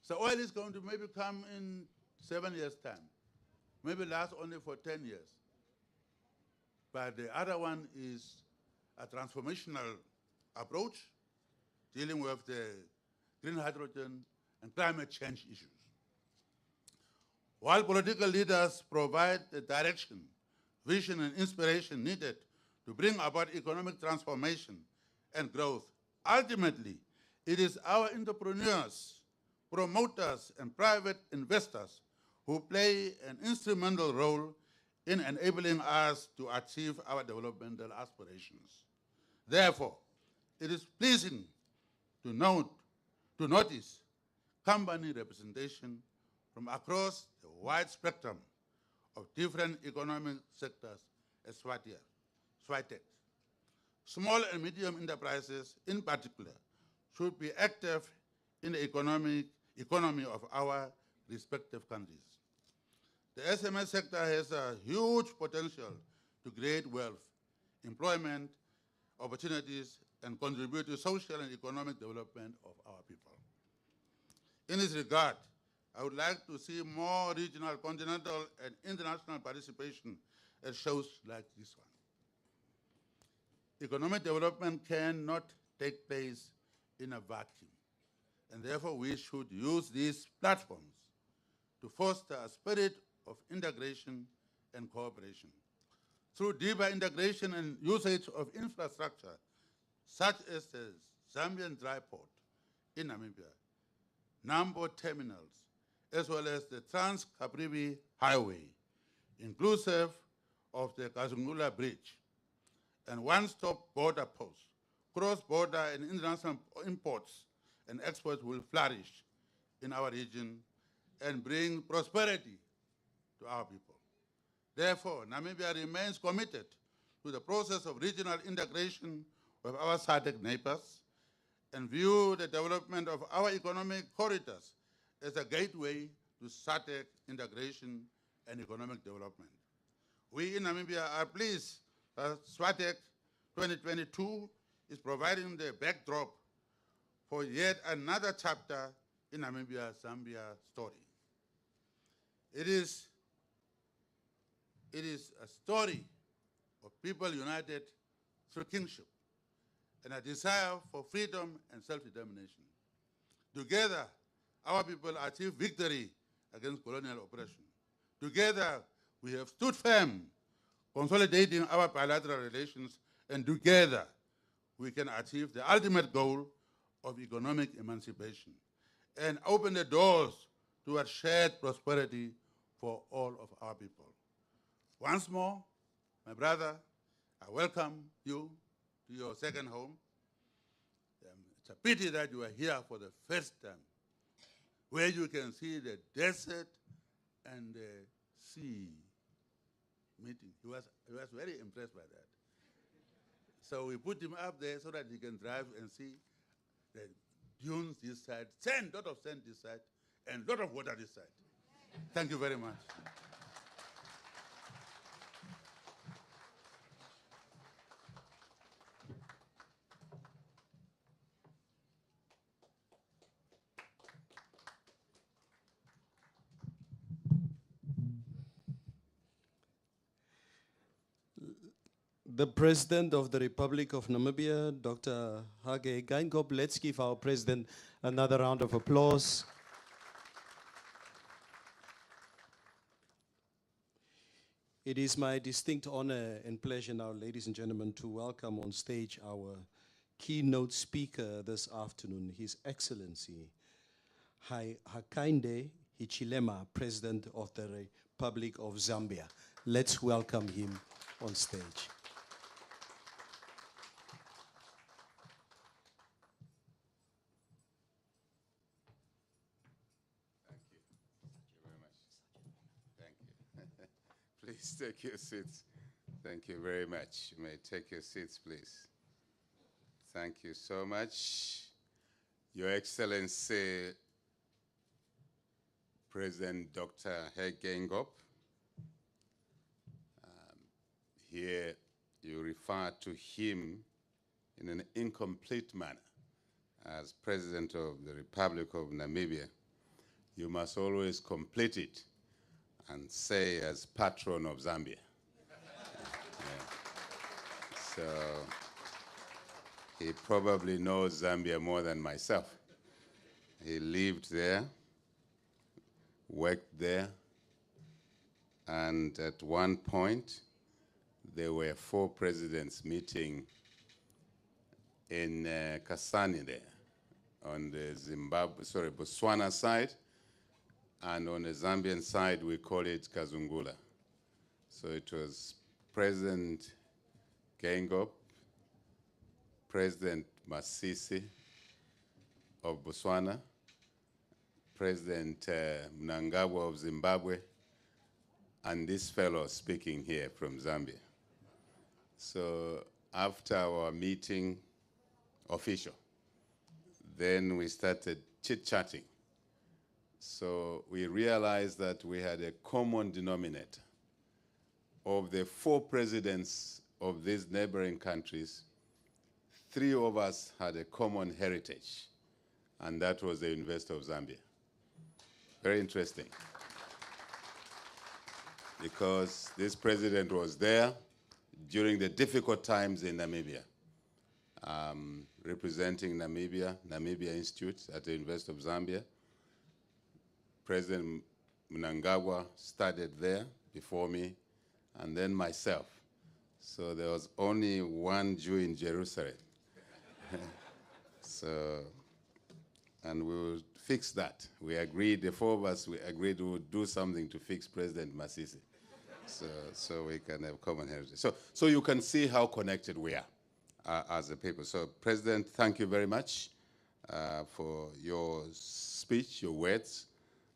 So oil is going to maybe come in 7 years' time. Maybe last only for 10 years. But the other one is a transformational approach dealing with the green hydrogen and climate change issues. While political leaders provide the direction, vision, and inspiration needed to bring about economic transformation and growth, ultimately, it is our entrepreneurs, promoters, and private investors who play an instrumental role in enabling us to achieve our developmental aspirations. Therefore, it is pleasing to notice company representation from across the wide spectrum of different economic sectors at SWAITEX. Small and medium enterprises, in particular, should be active in the economy of our respective countries. The SME sector has a huge potential to create wealth, employment, opportunities, and contribute to social and economic development of our people. In this regard, I would like to see more regional, continental, and international participation at shows like this one. Economic development cannot take place in a vacuum, and therefore we should use these platforms to foster a spirit of integration and cooperation. Through deeper integration and usage of infrastructure, such as the Zambian dry port in Namibia, Nambo terminals, as well as the Trans-Caprivi Highway, inclusive of the Kazungula Bridge, and one-stop border posts, cross-border and international imports and exports will flourish in our region and bring prosperity to our people. Therefore, Namibia remains committed to the process of regional integration with our SADC neighbors and view the development of our economic corridors as a gateway to SADC integration and economic development. We in Namibia are pleased that SWAITEX 2022 is providing the backdrop for yet another chapter in Namibia-Zambia story. It is a story of people united through kingship and a desire for freedom and self-determination. Together, our people achieved victory against colonial oppression. Together, we have stood firm, consolidating our bilateral relations, and together, we can achieve the ultimate goal of economic emancipation and open the doors towards shared prosperity for all of our people. Once more, my brother, I welcome you to your second home. It's a pity that you are here for the first time, where you can see the desert and the sea meeting. He was very impressed by that. So we put him up there so that he can drive and see the dunes this side, sand, lot of sand this side, and lot of water this side. Thank you very much. The President of the Republic of Namibia, Dr. Hage Geingob. Let's give our President another round of applause. It is my distinct honor and pleasure now, ladies and gentlemen, to welcome on stage our keynote speaker this afternoon, His Excellency Hakainde Hichilema, President of the Republic of Zambia. Let's welcome him on stage. Please take your seats. Thank you very much. You may take your seats, please. Thank you so much. Your Excellency, President Dr. Hage Geingob. Here you refer to him in an incomplete manner as President of the Republic of Namibia. You must always complete it and say as patron of Zambia. So he probably knows Zambia more than myself. He lived there, worked there, and at one point there were 4 presidents meeting in Kasane there on the Botswana side. And on the Zambian side, we call it Kazungula. So it was President Geingob, President Masisi of Botswana, President Mnangagwa of Zimbabwe, and this fellow speaking here from Zambia. So after our meeting official. Then we started chit-chatting. So we realized that we had a common denominator. Of the 4 presidents of these neighboring countries, 3 of us had a common heritage, and that was the University of Zambia. Very interesting. Because this president was there during the difficult times in Namibia, representing Namibia Institute at the University of Zambia. President Mnangagwa studied there before me, and then myself. So there was only one Jew in Jerusalem. So, and we will fix that. We agreed, the 4 of us, we agreed we would do something to fix President Masisi. So we can have common heritage. So you can see how connected we are as a people. So President, thank you very much for your speech, your words.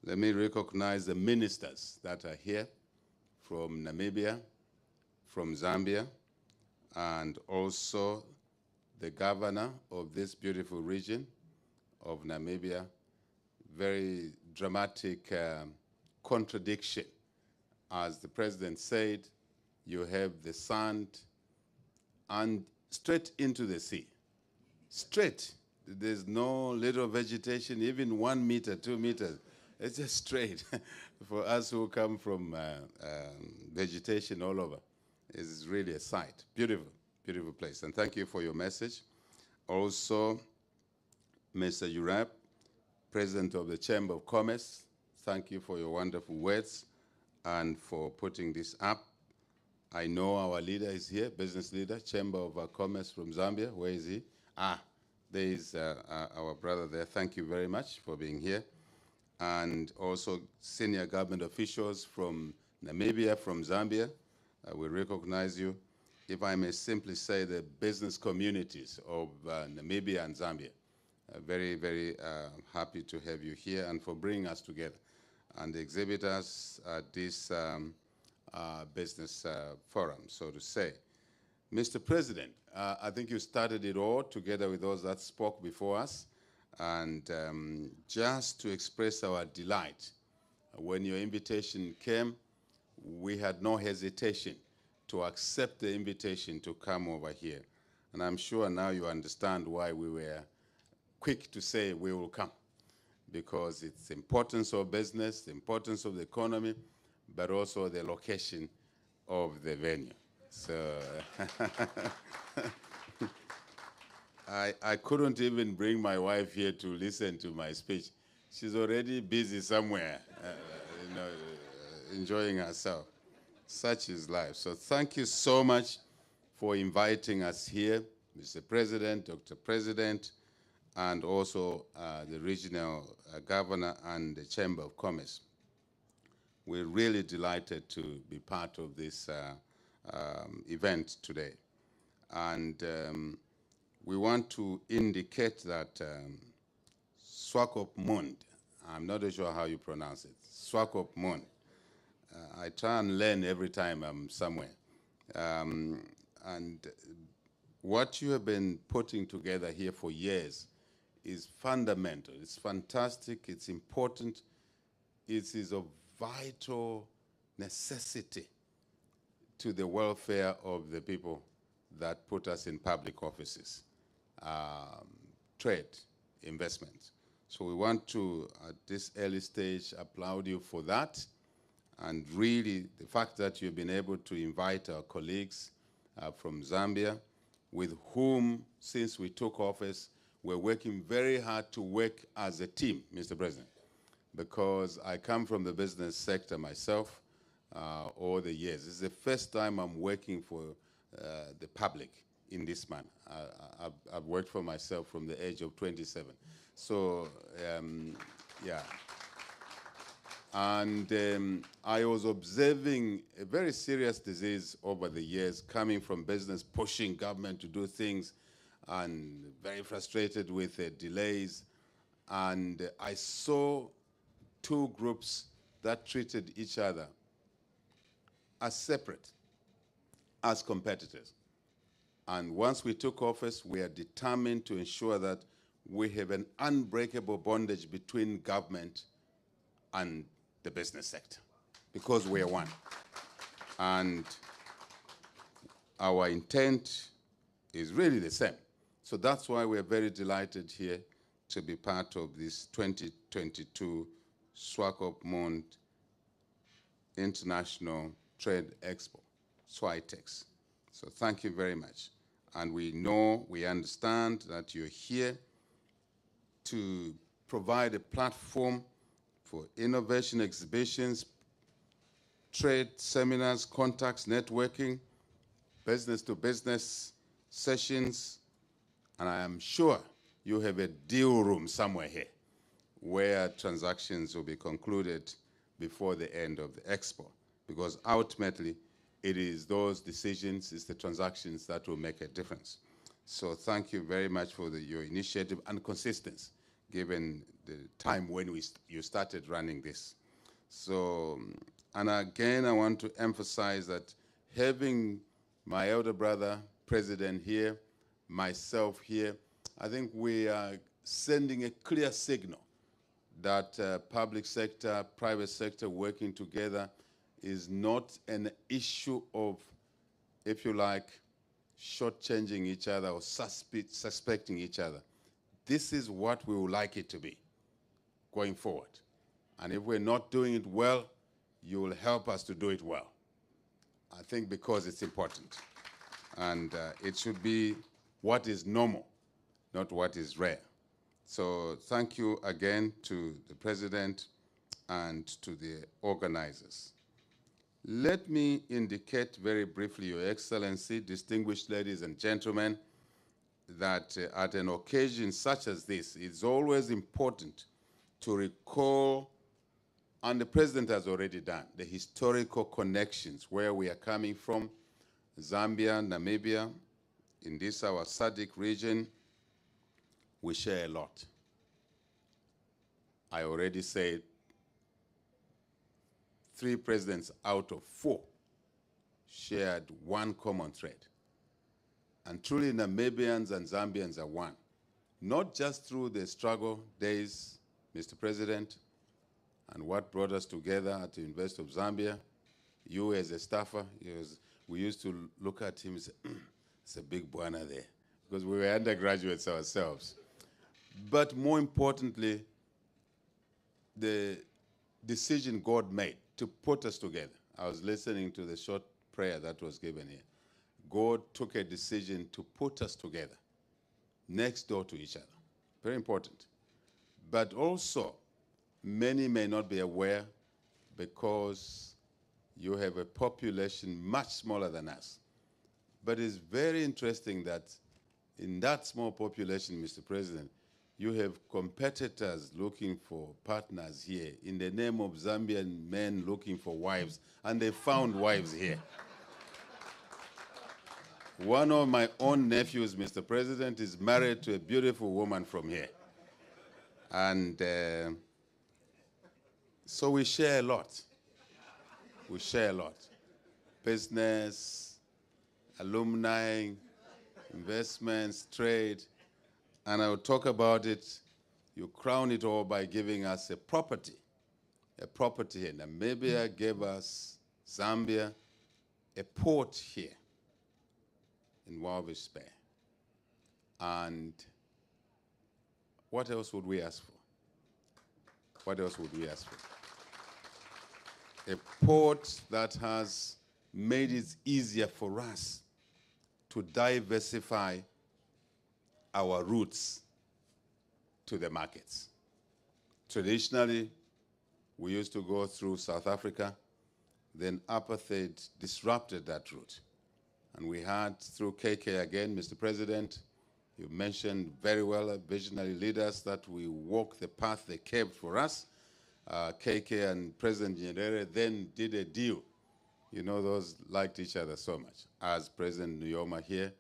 Let me recognize the ministers that are here from Namibia, from Zambia, and also the governor of this beautiful region of Namibia. Very dramatic contradiction. As the president said, you have the sand and straight into the sea. Straight. There's no little vegetation, even 1 meter, 2 meters. It's just straight. For us who come from vegetation all over, it's really a sight. Beautiful, beautiful place. And thank you for your message. Also, Mr. Urap, President of the Chamber of Commerce, thank you for your wonderful words and for putting this up. I know our leader is here, business leader, Chamber of Commerce from Zambia. Where is he? There is our brother there. Thank you very much for being here. And also senior government officials from Namibia, from Zambia. We recognize you. If I may simply say the business communities of Namibia and Zambia. Very, very happy to have you here and for bringing us together. And the exhibitors at this business forum, so to say. Mr. President, I think you started it all together with those that spoke before us. And just to express our delight, when your invitation came, we had no hesitation to accept the invitation to come over here. And I'm sure now you understand why we were quick to say we will come. Because it's the importance of business, the importance of the economy, but also the location of the venue. So I couldn't even bring my wife here to listen to my speech. She's already busy somewhere, enjoying herself. Such is life. So thank you so much for inviting us here, Mr. President, Dr. President, and also the regional governor and the Chamber of Commerce. We're really delighted to be part of this event today. And we want to indicate that Swakopmund, I'm not sure how you pronounce it, Swakopmund. I try and learn every time I'm somewhere. And what you have been putting together here for years is fundamental. It's fantastic. It's important. It is of vital necessity to the welfare of the people that put us in public offices, trade, investment. So we want to, at this early stage, applaud you for that. And really, the fact that you've been able to invite our colleagues from Zambia, with whom, since we took office, we're working very hard to work as a team, Mr. President, because I come from the business sector myself all the years. This is the first time I'm working for the public in this manner. I've worked for myself from the age of 27. So, yeah. And I was observing a very serious disease over the years, coming from business, pushing government to do things, and very frustrated with delays. And I saw two groups that treated each other as separate, as competitors. And once we took office, we are determined to ensure that we have an unbreakable bondage between government and the business sector, because we are one. And our intent is really the same. So that's why we're very delighted here to be part of this 2022 Swakopmund International Trade Expo, SWAITEX. So thank you very much. And we know, we understand that you're here to provide a platform for innovation exhibitions, trade seminars, contacts, networking, business-to-business sessions, and I am sure you have a deal room somewhere here where transactions will be concluded before the end of the expo, because ultimately it is those decisions, it's the transactions that will make a difference. So thank you very much for your initiative and consistency, given the time when you started running this. So, and again, I want to emphasize that having my elder brother, president here, myself here, I think we are sending a clear signal that public sector, private sector working together is not an issue of, if you like, shortchanging each other or suspecting each other. This is what we would like it to be going forward. And if we're not doing it well, you will help us to do it well. I think because it's important. And it should be what is normal, not what is rare. So thank you again to the President and to the organizers. Let me indicate very briefly, Your Excellency, distinguished ladies and gentlemen, that at an occasion such as this, it's always important to recall, and the President has already done, the historical connections, where we are coming from, Zambia, Namibia, in this our SADC region, we share a lot. I already said 3 presidents out of 4 shared one common thread. And truly Namibians and Zambians are one. Not just through the struggle days, Mr. President, and what brought us together at the University of Zambia. You as a staffer, we used to look at him and say, it's a big buana there, because we were undergraduates ourselves. But more importantly, the decision God made to put us together. I was listening to the short prayer that was given here. God took a decision to put us together, next door to each other. Very important. But also, many may not be aware, because you have a population much smaller than us. But it's very interesting that in that small population, Mr. President, you have competitors looking for partners here in the name of Zambian men looking for wives, and they found wives here. One of my own nephews, Mr. President, is married to a beautiful woman from here. And so we share a lot. We share a lot. Business, alumni, investments, trade. And I'll talk about it. You crown it all by giving us a property here. Namibia gave us, Zambia, a port here in Walvis Bay. And what else would we ask for? What else would we ask for? A port that has made it easier for us to diversify our routes to the markets. Traditionally, we used to go through South Africa, then apartheid disrupted that route. And we had, through KK again, Mr. President, you mentioned very well visionary leaders that we walk the path they kept for us. KK and President Nyerere then did a deal. You know, those liked each other so much. As President Nyoma here,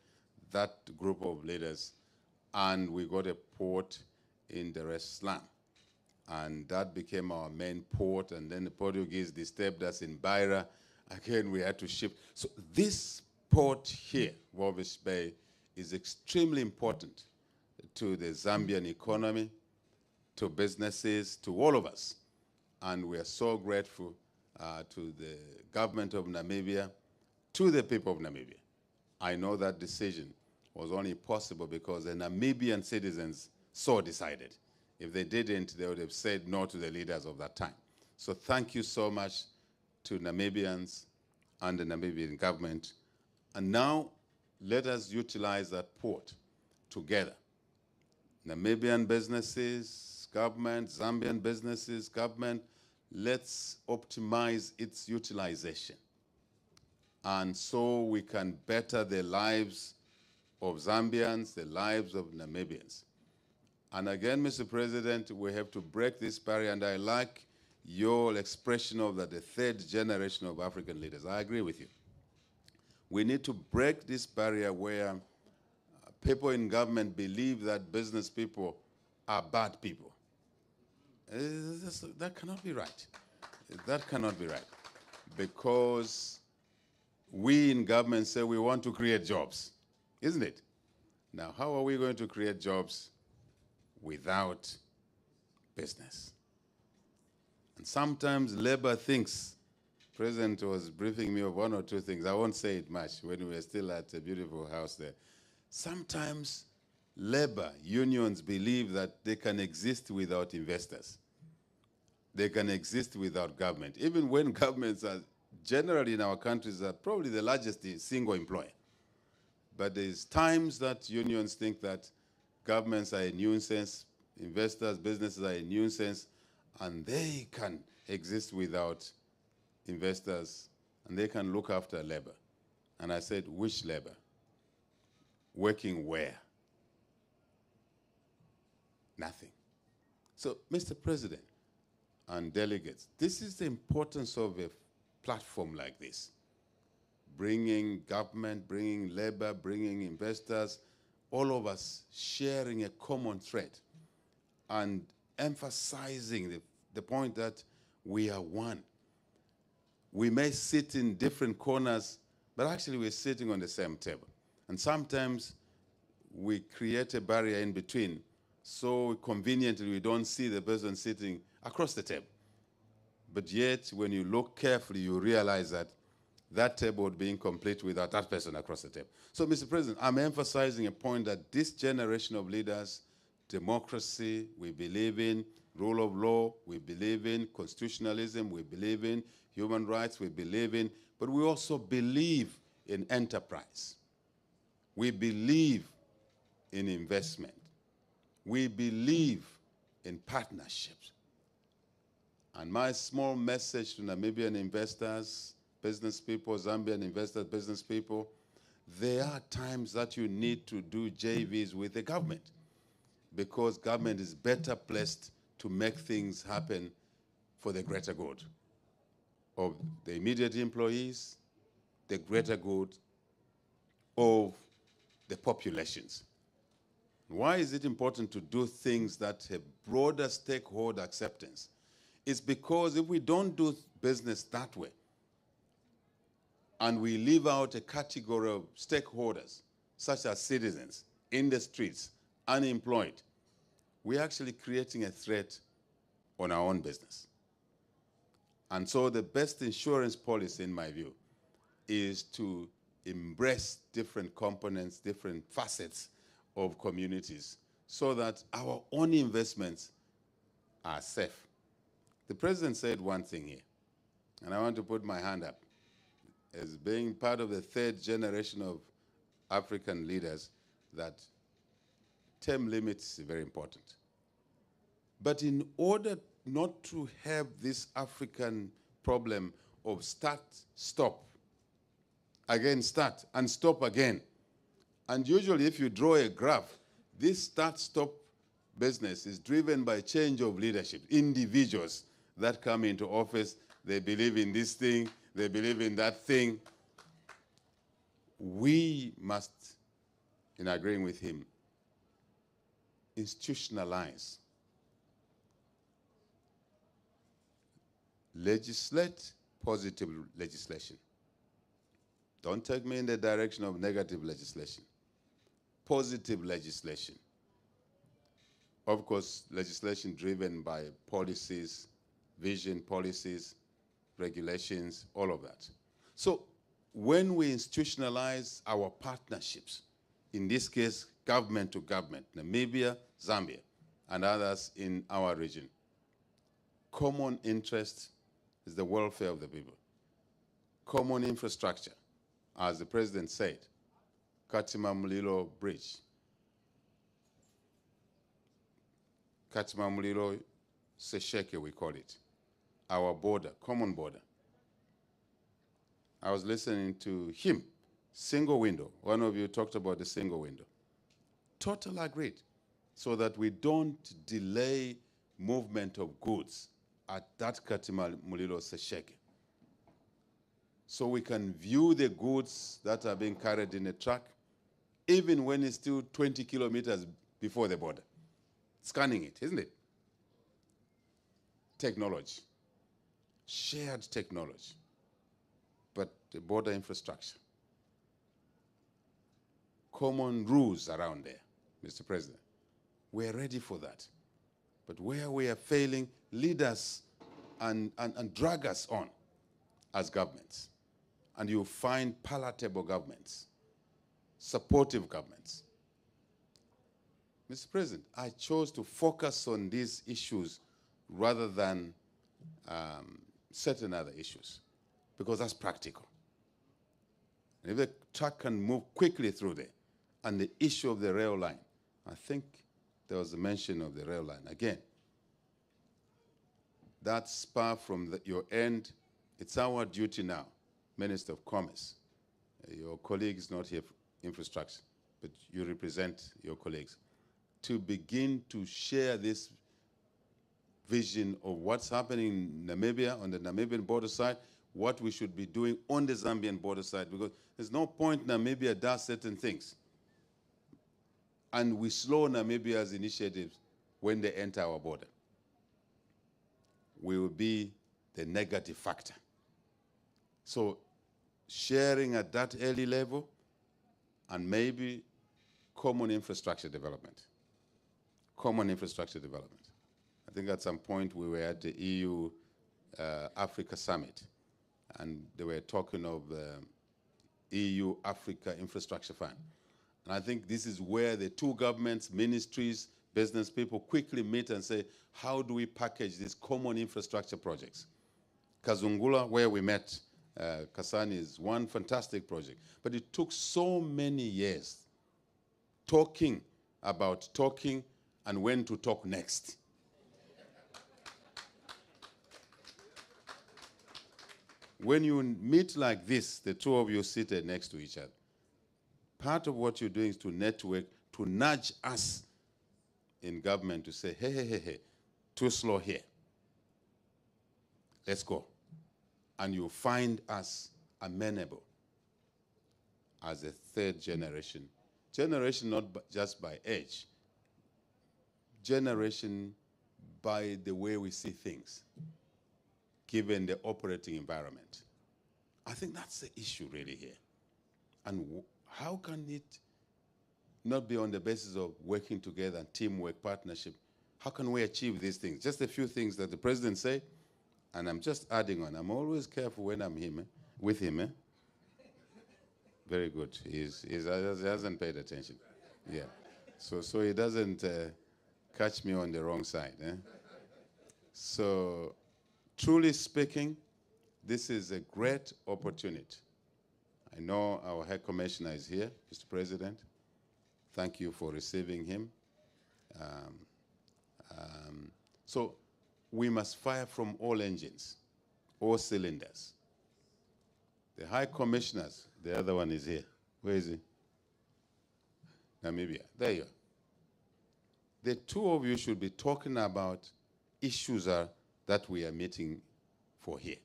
that group of leaders, and we got a port in Dar es Salaam. And that became our main port, and then the Portuguese disturbed us in Beira. Again, we had to ship. So this port here, Walvis Bay, is extremely important to the Zambian economy, to businesses, to all of us. And we are so grateful to the government of Namibia, to the people of Namibia. I know that decision was only possible because the Namibian citizens so decided. If they didn't, they would have said no to the leaders of that time. So thank you so much to Namibians and the Namibian government. And now let us utilize that port together. Namibian businesses, government, Zambian businesses, government, let's optimize its utilization. And so we can better the lives of Zambians, the lives of Namibians. And again, Mr. President, we have to break this barrier, and I like your expression of that, the third generation of African leaders. I agree with you. We need to break this barrier where people in government believe that business people are bad people. That cannot be right. That cannot be right. Because we in government say we want to create jobs, isn't it? Now, how are we going to create jobs without business? And sometimes labor thinks, President was briefing me of one or two things. I won't say it much when we were still at a beautiful house there. Sometimes labor unions believe that they can exist without investors. They can exist without government. Even when governments are generally in our countries are probably the largest single employer. But there's times that unions think that governments are a nuisance, investors, businesses are a nuisance, and they can exist without investors, and they can look after labor. And I said, which labor? Working where? Nothing. So, Mr. President and delegates, this is the importance of a platform like this. Bringing government, bringing labor, bringing investors, all of us sharing a common thread and emphasizing the point that we are one. We may sit in different corners, but actually we're sitting on the same table. And sometimes we create a barrier in between, so conveniently we don't see the person sitting across the table. But yet, when you look carefully, you realize that that table would be incomplete without that person across the table. So, Mr. President, I'm emphasizing a point that this generation of leaders, democracy, we believe in, rule of law, we believe in, constitutionalism, we believe in, human rights, we believe in, but we also believe in enterprise. We believe in investment. We believe in partnerships. And my small message to Namibian investors, business people, Zambian investors, business people, there are times that you need to do JVs with the government because government is better placed to make things happen for the greater good of the immediate employees, the greater good of the populations. Why is it important to do things that have broader stakeholder acceptance? It's because if we don't do business that way, and we leave out a category of stakeholders, such as citizens, in the streets, unemployed, we're actually creating a threat on our own business. And so the best insurance policy, in my view, is to embrace different components, different facets of communities, so that our own investments are safe. The president said one thing here, and I want to put my hand up. As being part of the third generation of African leaders, that term limits is very important. But in order not to have this African problem of start, stop, again start, and stop again, and usually if you draw a graph, this start, stop business is driven by change of leadership. Individuals that come into office, they believe in this thing, they believe in that thing. We must, in agreeing with him, institutionalize, legislate positive legislation, Don't take me in the direction of negative legislation. Positive legislation. Of course, legislation driven by policies, vision policies, regulations, all of that. So when we institutionalize our partnerships, in this case, government to government, Namibia, Zambia, and others in our region, common interest is the welfare of the people. Common infrastructure, as the president said, Katima Mulilo Bridge, Katima Mulilo Sesheke, we call it, our border, common border. I was listening to him, single window. One of you talked about the single window. Total agreed, so that we don't delay movement of goods at that Katima Mulilo Sesheke. So we can view the goods that are being carried in a truck, even when it's still 20 kilometers before the border. Scanning it, isn't it? Technology, shared technology, but the border infrastructure. Common rules around there, Mr. President. We're ready for that. But where we are failing, lead us and drag us on as governments. And you'll find palatable governments, supportive governments. Mr. President, I chose to focus on these issues rather than certain other issues, because that's practical. And if the truck can move quickly through there, and the issue of the rail line, I think there was a mention of the rail line. Again, that's far from your end. It's our duty now, Minister of Commerce. Your colleague is not here for infrastructure, but you represent your colleagues, to begin to share this vision of what's happening in Namibia, on the Namibian border side, what we should be doing on the Zambian border side, because there's no point Namibia does certain things and we slow Namibia's initiatives when they enter our border. We will be the negative factor. So sharing at that early level, and maybe common infrastructure development. Common infrastructure development. I think at some point we were at the EU Africa Summit, and they were talking of EU Africa Infrastructure Fund. And I think this is where the two governments, ministries, business people quickly meet and say, how do we package these common infrastructure projects? Kazungula, where we met, Kasani, is one fantastic project. But it took so many years talking about talking and when to talk next. When you meet like this, the two of you seated next to each other, part of what you're doing is to network, to nudge us in government to say, hey, too slow here. Let's go. And you find us amenable as a third generation. Generation not just by age, generation by the way we see things, given the operating environment. I think that's the issue really here. And how can it not be on the basis of working together and teamwork, partnership? How can we achieve these things? Just a few things that the president said, and I'm just adding on. I'm always careful when I'm with him. Very good. He hasn't paid attention. Yeah. So he doesn't catch me on the wrong side. So truly speaking, this is a great opportunity. I know our High Commissioner is here, Mr. President. Thank you for receiving him. So we must fire from all engines, all cylinders. The High Commissioners, the other one is here. Where is he? Namibia. There you are. The two of you should be talking about issues that we are meeting for here.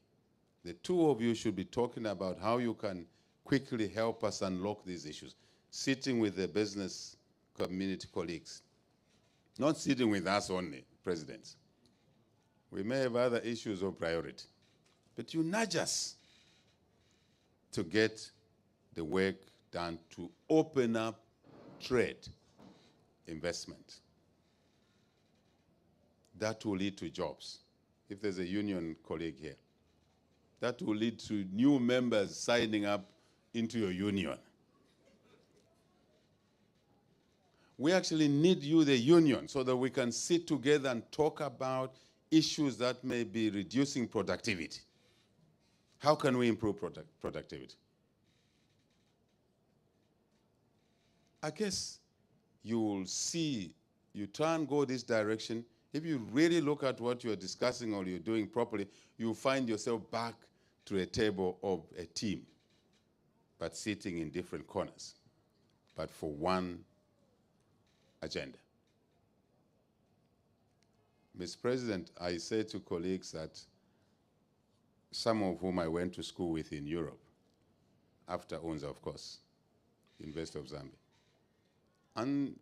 The two of you should be talking about how you can quickly help us unlock these issues. Sitting with the business community colleagues. Not sitting with us only, presidents. We may have other issues of priority. But you nudge us to get the work done to open up trade, investment. That will lead to jobs. If there's a union colleague here, that will lead to new members signing up into your union. We actually need you, the union, so that we can sit together and talk about issues that may be reducing productivity. How can we improve productivity? I guess you will see, you try and go this direction. If you really look at what you're discussing or you're doing properly, you'll find yourself back to a table of a team, but sitting in different corners, but for one agenda. Mr. President, I say to colleagues that some of whom I went to school with in Europe, after UNZA, of course, University of Zambia. And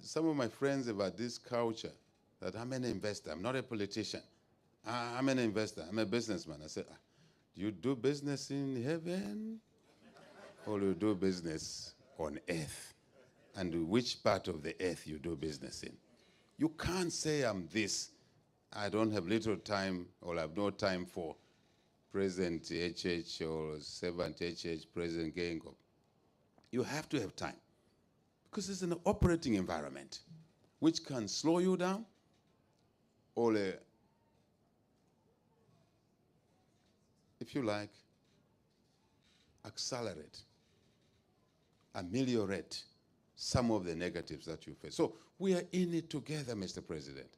some of my friends about this culture that I'm an investor, I'm not a politician. I'm an investor, I'm a businessman. I said, do you do business in heaven or do you do business on earth? And which part of the earth you do business in? You can't say I'm this. I don't have little time or I have no time for President HH or Servant HH, President Geingob. You have to have time because it's an operating environment which can slow you down or, if you like, accelerate, ameliorate some of the negatives that you face. So we are in it together, Mr. President.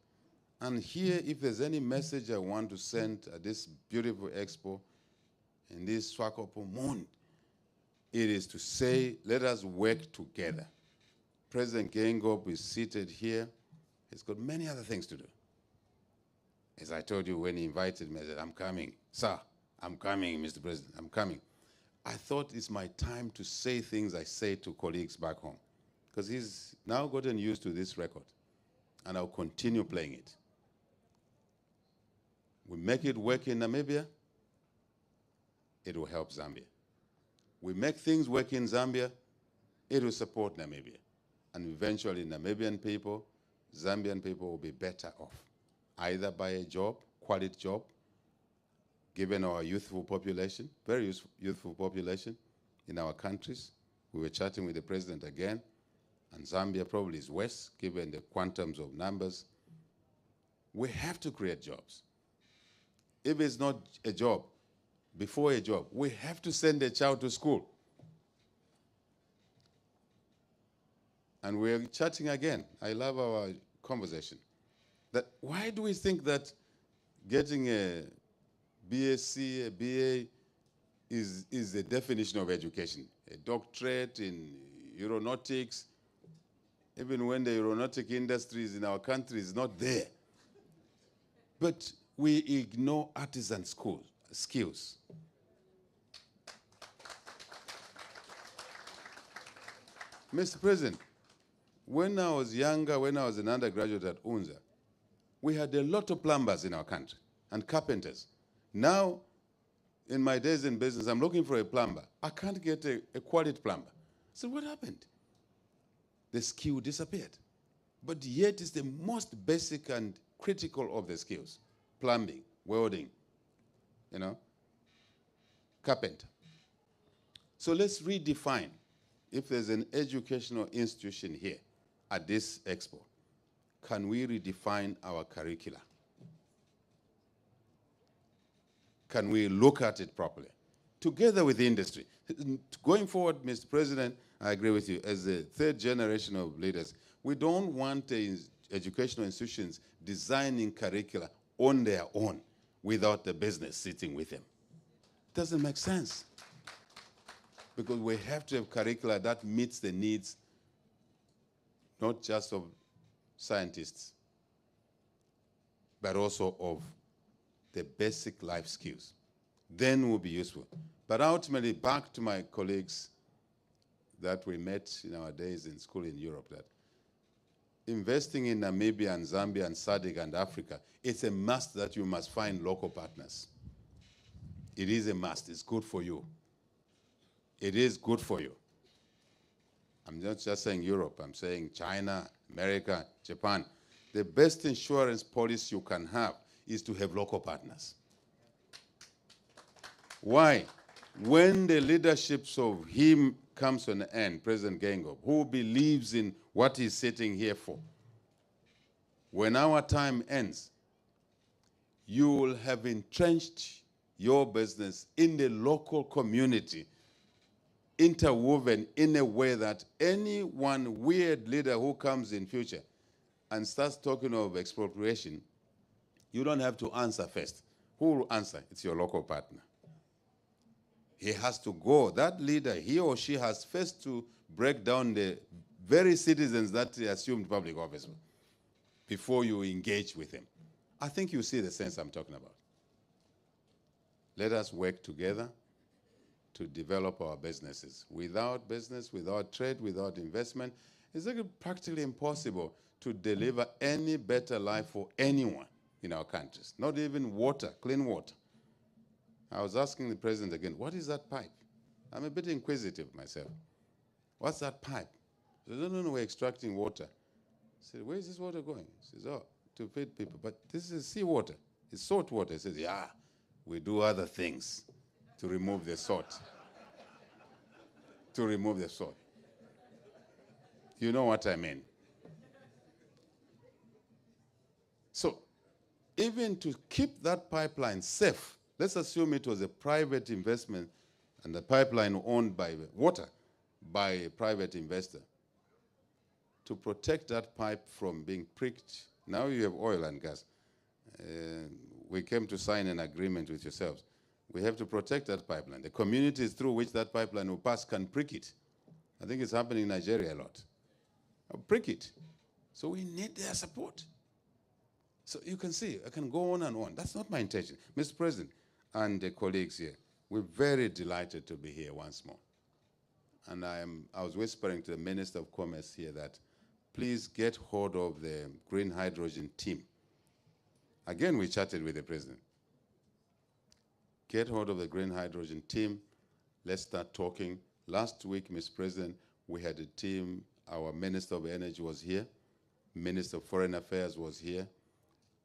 And here, if there's any message I want to send at this beautiful expo, in this Swakopmund, it is to say, let us work together. President Geingob is seated here. He's got many other things to do. As I told you when he invited me, I said, I'm coming. Sir, I'm coming, Mr. President, I'm coming. I thought it's my time to say things I say to colleagues back home, because he's now gotten used to this record, and I'll continue playing it. We make it work in Namibia, it will help Zambia. We make things work in Zambia, it will support Namibia. And eventually Namibian people, Zambian people will be better off, either by a job, quality job, given our youthful population, very youthful population in our countries. We were chatting with the president again, and Zambia probably is worse, given the quantums of numbers. We have to create jobs. If it's not a job, before a job, we have to send a child to school. And we're chatting again. I love our conversation. That why do we think that getting a BSc, a BA is the definition of education? A doctorate in aeronautics, even when the aeronautic industry in our country is not there. But we ignore artisan skills. Mr. President, when I was younger, when I was an undergraduate at UNZA, we had a lot of plumbers in our country and carpenters. Now, in my days in business, I'm looking for a plumber. I can't get a quality plumber. So what happened? The skill disappeared. But yet it's the most basic and critical of the skills. Plumbing, welding, carpenter. So let's redefine. If there's an educational institution here at this expo, can we redefine our curricula? Can we look at it properly? Together with the industry. Going forward, Mr. President, I agree with you, as the third generation of leaders, we don't want educational institutions designing curricula on their own without the business sitting with them. Doesn't make sense. Because we have to have curricula that meets the needs, not just of scientists, but also of the basic life skills. Then will be useful. But ultimately, back to my colleagues that we met in our days in school in Europe, that investing in Namibia and Zambia and SADC and Africa, it's a must that you must find local partners. It is a must. It's good for you. it is good for you. I'm not just saying Europe, I'm saying China, America, Japan. The best insurance policy you can have is to have local partners. Why? When the leadership of him comes to an end, President Geingob, who believes in what he's sitting here for, when our time ends, you will have entrenched your business in the local community, interwoven in a way that any one weird leader who comes in future and starts talking of expropriation, you don't have to answer first. Who will answer? It's your local partner. He has to go. That leader, he or she has first to break down the very citizens that assumed public office before you engage with him. I think you see the sense I'm talking about. Let us work together to develop our businesses. Without business, without trade, without investment, it's practically impossible to deliver any better life for anyone in our countries. Not even water, clean water. I was asking the president again, what is that pipe? I'm a bit inquisitive myself. What's that pipe? He said, no, we're extracting water. I said, where is this water going? He says, oh, to feed people. But this is seawater. It's salt water. He says, yeah, we do other things to remove the salt. To remove the salt. You know what I mean. So, even to keep that pipeline safe, let's assume it was a private investment and the pipeline owned by water by a private investor. To protect that pipe from being pricked, now you have oil and gas. We came to sign an agreement with yourselves. We have to protect that pipeline. The communities through which that pipeline will pass can prick it. I think it's happening in Nigeria a lot. Prick it. So we need their support. So you can see, I can go on and on. That's not my intention. Mr. President and the colleagues here, we're very delighted to be here once more. And I was whispering to the Minister of Commerce here that please get hold of the green hydrogen team. Again, we chatted with the President. Get hold of the green hydrogen team. Let's start talking. Last week, Mr. President, we had a team. Our Minister of Energy was here. Minister of Foreign Affairs was here.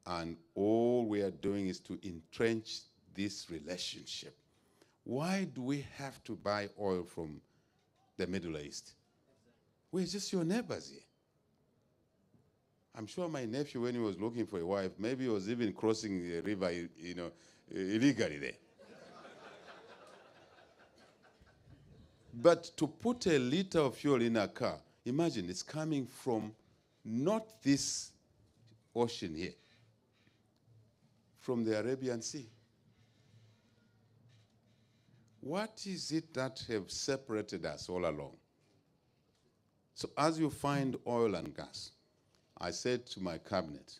And all we are doing is to entrench this relationship. Why do we have to buy oil from the Middle East? We're just your neighbors here. I'm sure my nephew, when he was looking for a wife, maybe he was even crossing the river, illegally there. But to put a liter of fuel in a car, imagine it's coming from not this ocean here, from the Arabian Sea. What is it that have separated us all along? So as you find oil and gas, I said to my cabinet,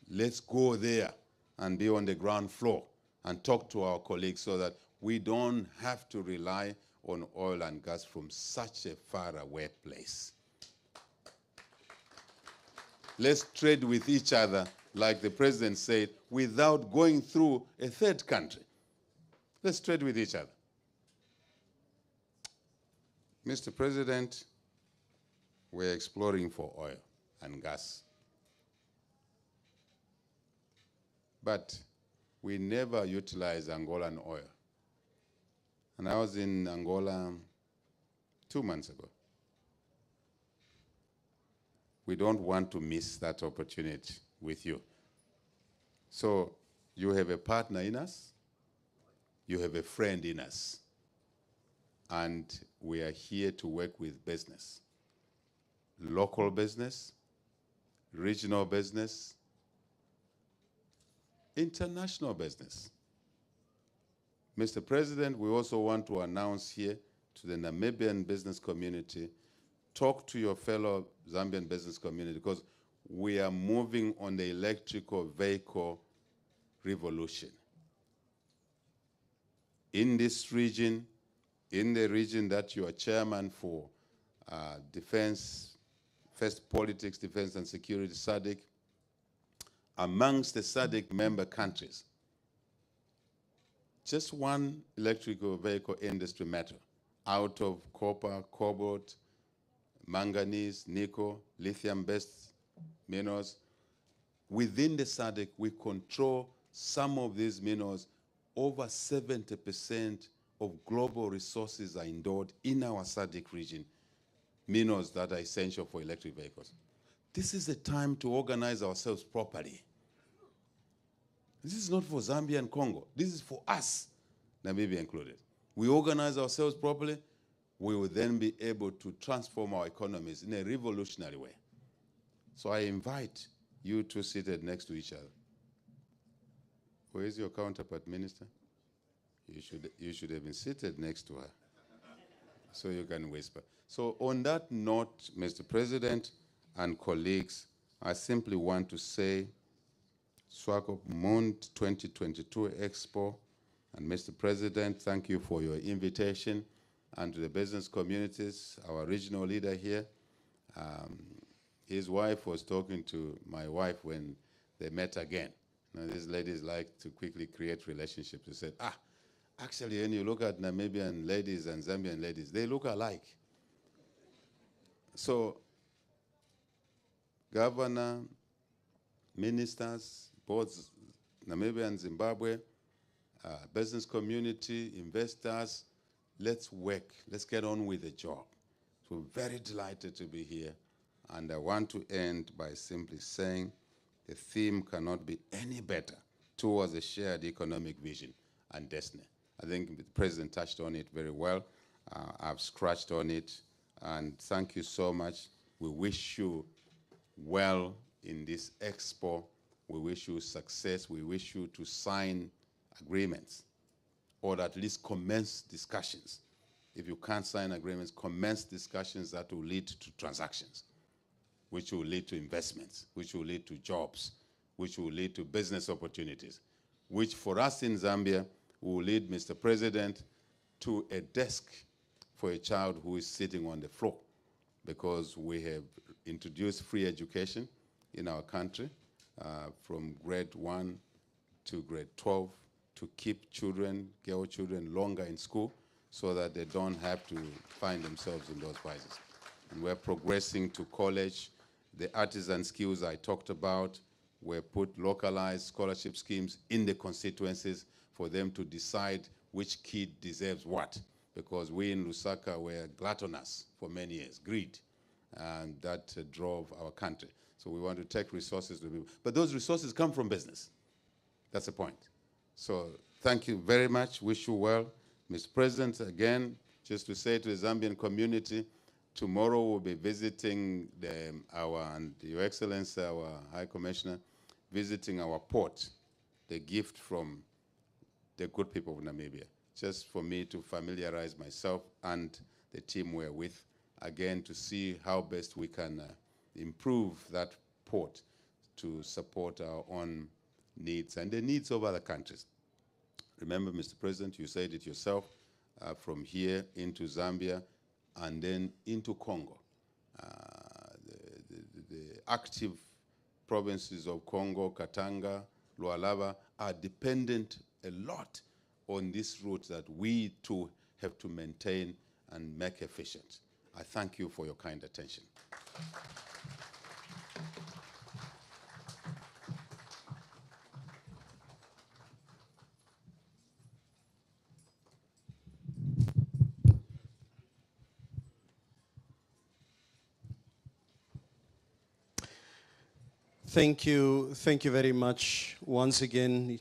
let's go there and be on the ground floor and talk to our colleagues so that we don't have to rely on oil and gas from such a far away place. Let's trade with each other, like the president said, without going through a third country. Let's trade with each other. Mr. President, we're exploring for oil and gas. But we never utilize Angolan oil. And I was in Angola 2 months ago. We don't want to miss that opportunity with you. So you have a partner in us, you have a friend in us, and we are here to work with business. Local business, regional business, international business. Mr. President, we also want to announce here to the Namibian business community, talk to your fellow Zambian business community, because we are moving on the electrical vehicle revolution. In this region, in the region that you are chairman for defense, first politics, defense and security, SADC, amongst the SADC member countries, just one electrical vehicle industry metal out of copper, cobalt, manganese, nickel, lithium-based minerals. Within the SADC, we control some of these minerals. Over 70% of global resources are stored in our SADC region, minerals that are essential for electric vehicles. This is the time to organize ourselves properly. This is not for Zambia and Congo. This is for us, Namibia included. We organize ourselves properly, we will then be able to transform our economies in a revolutionary way. So I invite you two seated next to each other. Where is your counterpart, Minister? You should have been seated next to her so you can whisper. So on that note, Mr. President and colleagues, I simply want to say Swakopmund 2022 Expo, and Mr. President, thank you for your invitation, and to the business communities, our regional leader here. His wife was talking to my wife when they met again. Now, these ladies like to quickly create relationships. They said, actually, when you look at Namibian ladies and Zambian ladies, they look alike. So, governor, ministers, both Namibia and Zimbabwe, business community, investors, let's work. Let's get on with the job. So we're very delighted to be here. And I want to end by simply saying the theme cannot be any better towards a shared economic vision and destiny. I think the President touched on it very well. I've scratched on it. And thank you so much. We wish you well in this expo. We wish you success. We wish you to sign agreements or at least commence discussions. If you can't sign agreements, commence discussions that will lead to transactions, which will lead to investments, which will lead to jobs, which will lead to business opportunities, which for us in Zambia will lead, Mr. President, to a desk for a child who is sitting on the floor, because we have introduced free education in our country from grade 1 to grade 12 to keep children, girl children, longer in school so that they don't have to find themselves in those crises. And we're progressing to college. The artisan skills I talked about, we put localized scholarship schemes in the constituencies for them to decide which kid deserves what. Because we in Lusaka were gluttonous for many years, greed, and that drove our country. So we want to take resources to people. But those resources come from business. That's the point. So thank you very much. Wish you well. Mr. President, again, just to say to the Zambian community, tomorrow we'll be visiting and Your Excellency, our High Commissioner, visiting our port, the gift from the good people of Namibia, just for me to familiarize myself and the team we're with, again, to see how best we can improve that port to support our own needs and the needs of other countries. Remember, Mr. President, you said it yourself, from here into Zambia and then into Congo. The active provinces of Congo, Katanga, Lualaba are dependent a lot on this route that we too have to maintain and make efficient. I thank you for your kind attention. Thank you very much once again.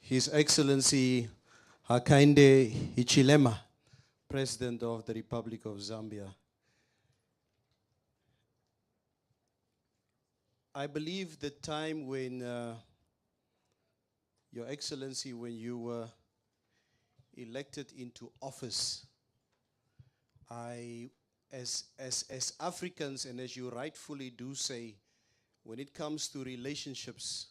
His Excellency Hakainde Hichilema, President of the Republic of Zambia. I believe the time when, Your Excellency, when you were elected into office, as Africans, and as you rightfully do say, when it comes to relationships,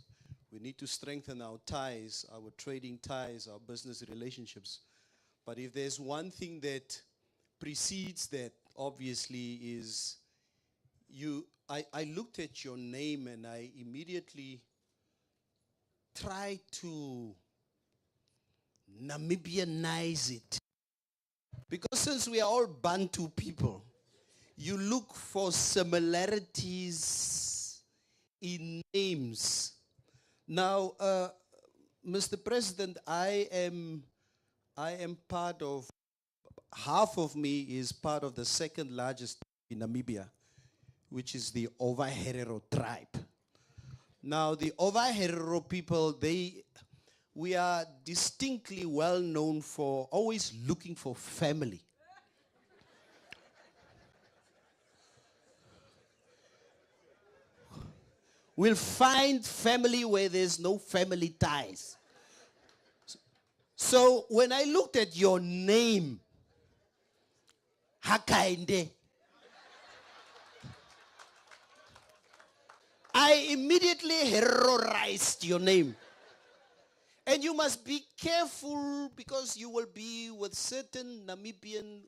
we need to strengthen our ties, our trading ties, our business relationships. But if there's one thing that precedes that, obviously, is I looked at your name and I immediately try to Namibianize it. Because since we are all Bantu people, you look for similarities in names. Now, Mr. President, I am part of, half of me is part of the second largest in Namibia, which is the Ovaherero tribe. Now, the Ovaherero people, we are distinctly well known for always looking for family. We'll find family where there's no family ties. So when I looked at your name, Hakainde, I immediately heroized your name. And you must be careful because you will be with certain Namibian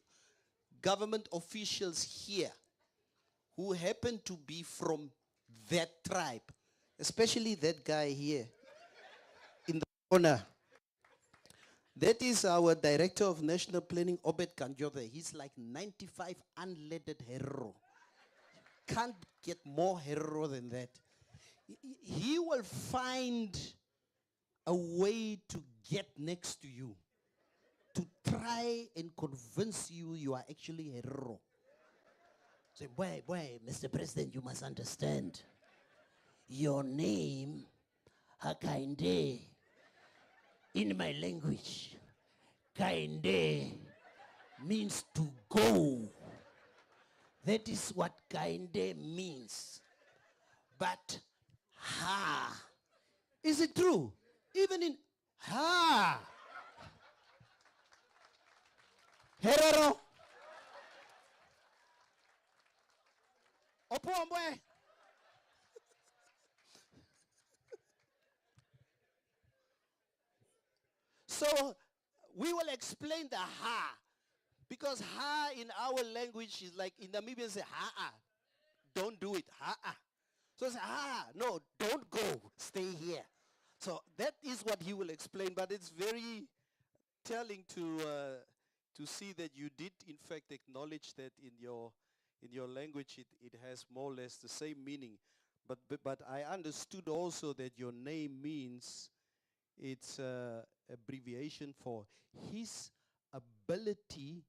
government officials here who happen to be from that tribe, especially that guy here in the corner. That is our Director of National Planning, Obed Kanjothe. He's like 95 unleaded hero. Can't get more hero than that. He will find a way to get next to you, to try and convince you you are actually a hero. Say, boy, Mr. President, you must understand. Your name, Hakainde, in my language, Kainde means to go. That is what Kainde means. But ha, is it true? Even in ha, Herero, Opombwe. So we will explain the ha, because ha in our language is like in Namibia say ha, don't do it, ha. So it's no, don't go, stay here. So that is what he will explain, but it's very telling to see that you did in fact acknowledge that in your language it has more or less the same meaning. But I understood also that your name means it's abbreviation for his ability,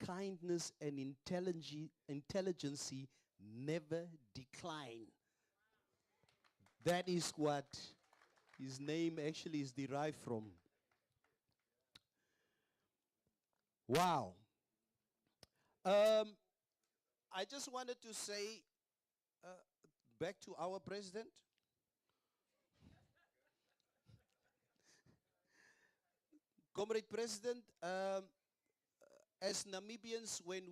kindness, and intelligence never decline. That is what his name actually is derived from. Wow. I just wanted to say back to our president. Comrade President, as Namibians, when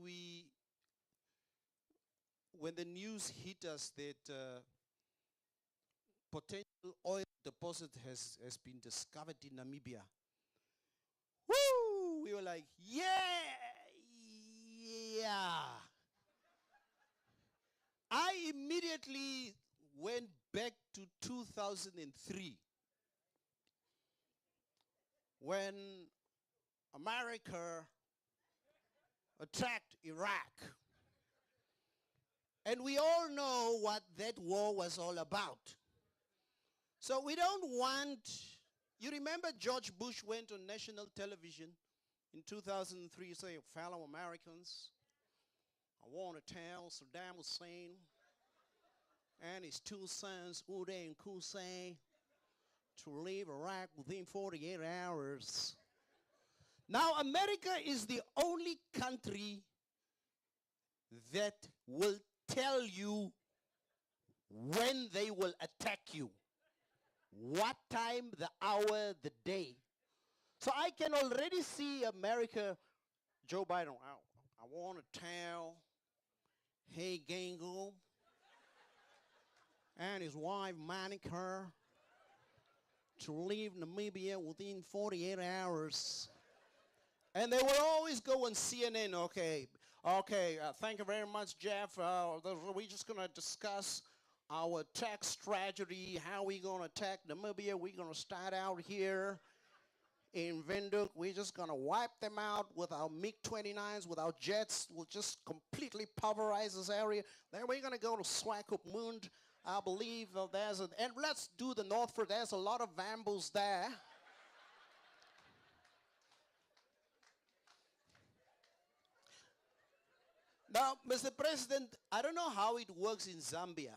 the news hit us that potential oil deposit has been discovered in Namibia, woo! We were like, yeah. I immediately went back to 2003 when America attacked Iraq. And we all know what that war was all about. So we don't want, you remember George Bush went on national television in 2003 saying, fellow Americans, I want to tell Saddam Hussein and his two sons, Uday and Qusay, to leave Iraq within 48 hours. Now America is the only country that will tell you when they will attack you, what time, the hour, the day. So I can already see America, Joe Biden, I want to tell Hage Geingob and his wife Monica to leave Namibia within 48 hours. And they will always go on CNN, okay, thank you very much, Jeff. We're just going to discuss our attack strategy, how we going to attack Namibia. We're going to start out here in Windhoek. We're just going to wipe them out with our MiG-29s, with our jets. We'll just completely pulverize this area. Then we're going to go to Swakopmund. I believe there's a, and let's do the north first. There's a lot of Vambos there. Now, Mr. President, I don't know how it works in Zambia,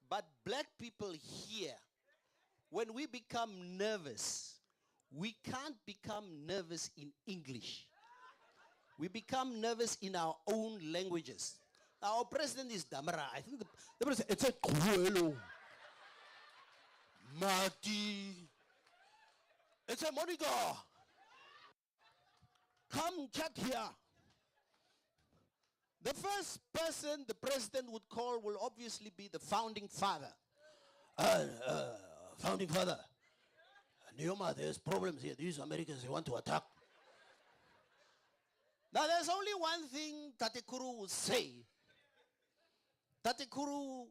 but black people here, when we become nervous, we can't become nervous in English. We become nervous in our own languages. Our president is Damara. I think the president, it's a Kuelo. Mati. It's a Monica. Come chat here. The first person the president would call will obviously be the founding father. Founding father. Neoma, there's problems here. These Americans, they want to attack. Now, there's only one thing Tatekuru will say. Tatekuru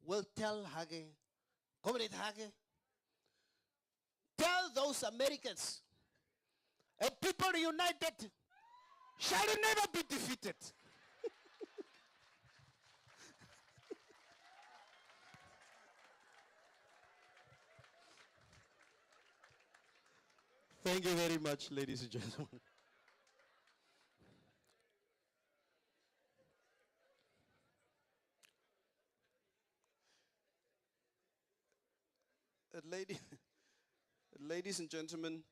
will tell Hage, Comrade Hage, tell those Americans, a people united shall never be defeated. Thank you very much, ladies and gentlemen. Ladies and gentlemen,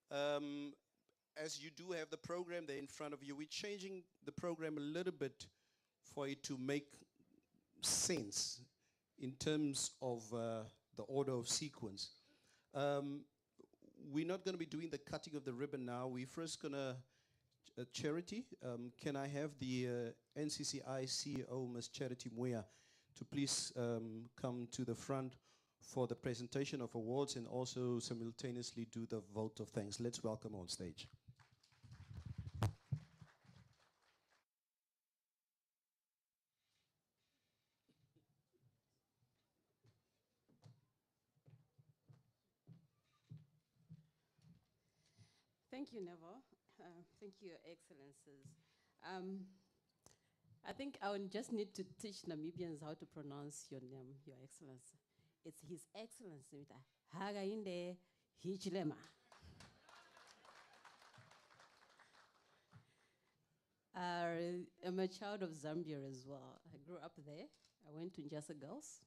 as you do have the program there in front of you, we're changing the program a little bit for it to make sense in terms of the order of sequence. We're not going to be doing the cutting of the ribbon now. We're first going to Charity. Can I have the NCCI CEO, Ms. Charity Muya, to please come to the front for the presentation of awards and also simultaneously do the vote of thanks. Let's welcome on stage. Thank you, Neville. Thank you, Your Excellencies. I think I would just need to teach Namibians how to pronounce your name, Your Excellency. It's His Excellency, Hakainde Hichilema. I'm a child of Zambia as well. I grew up there. I went to Njasa Girls.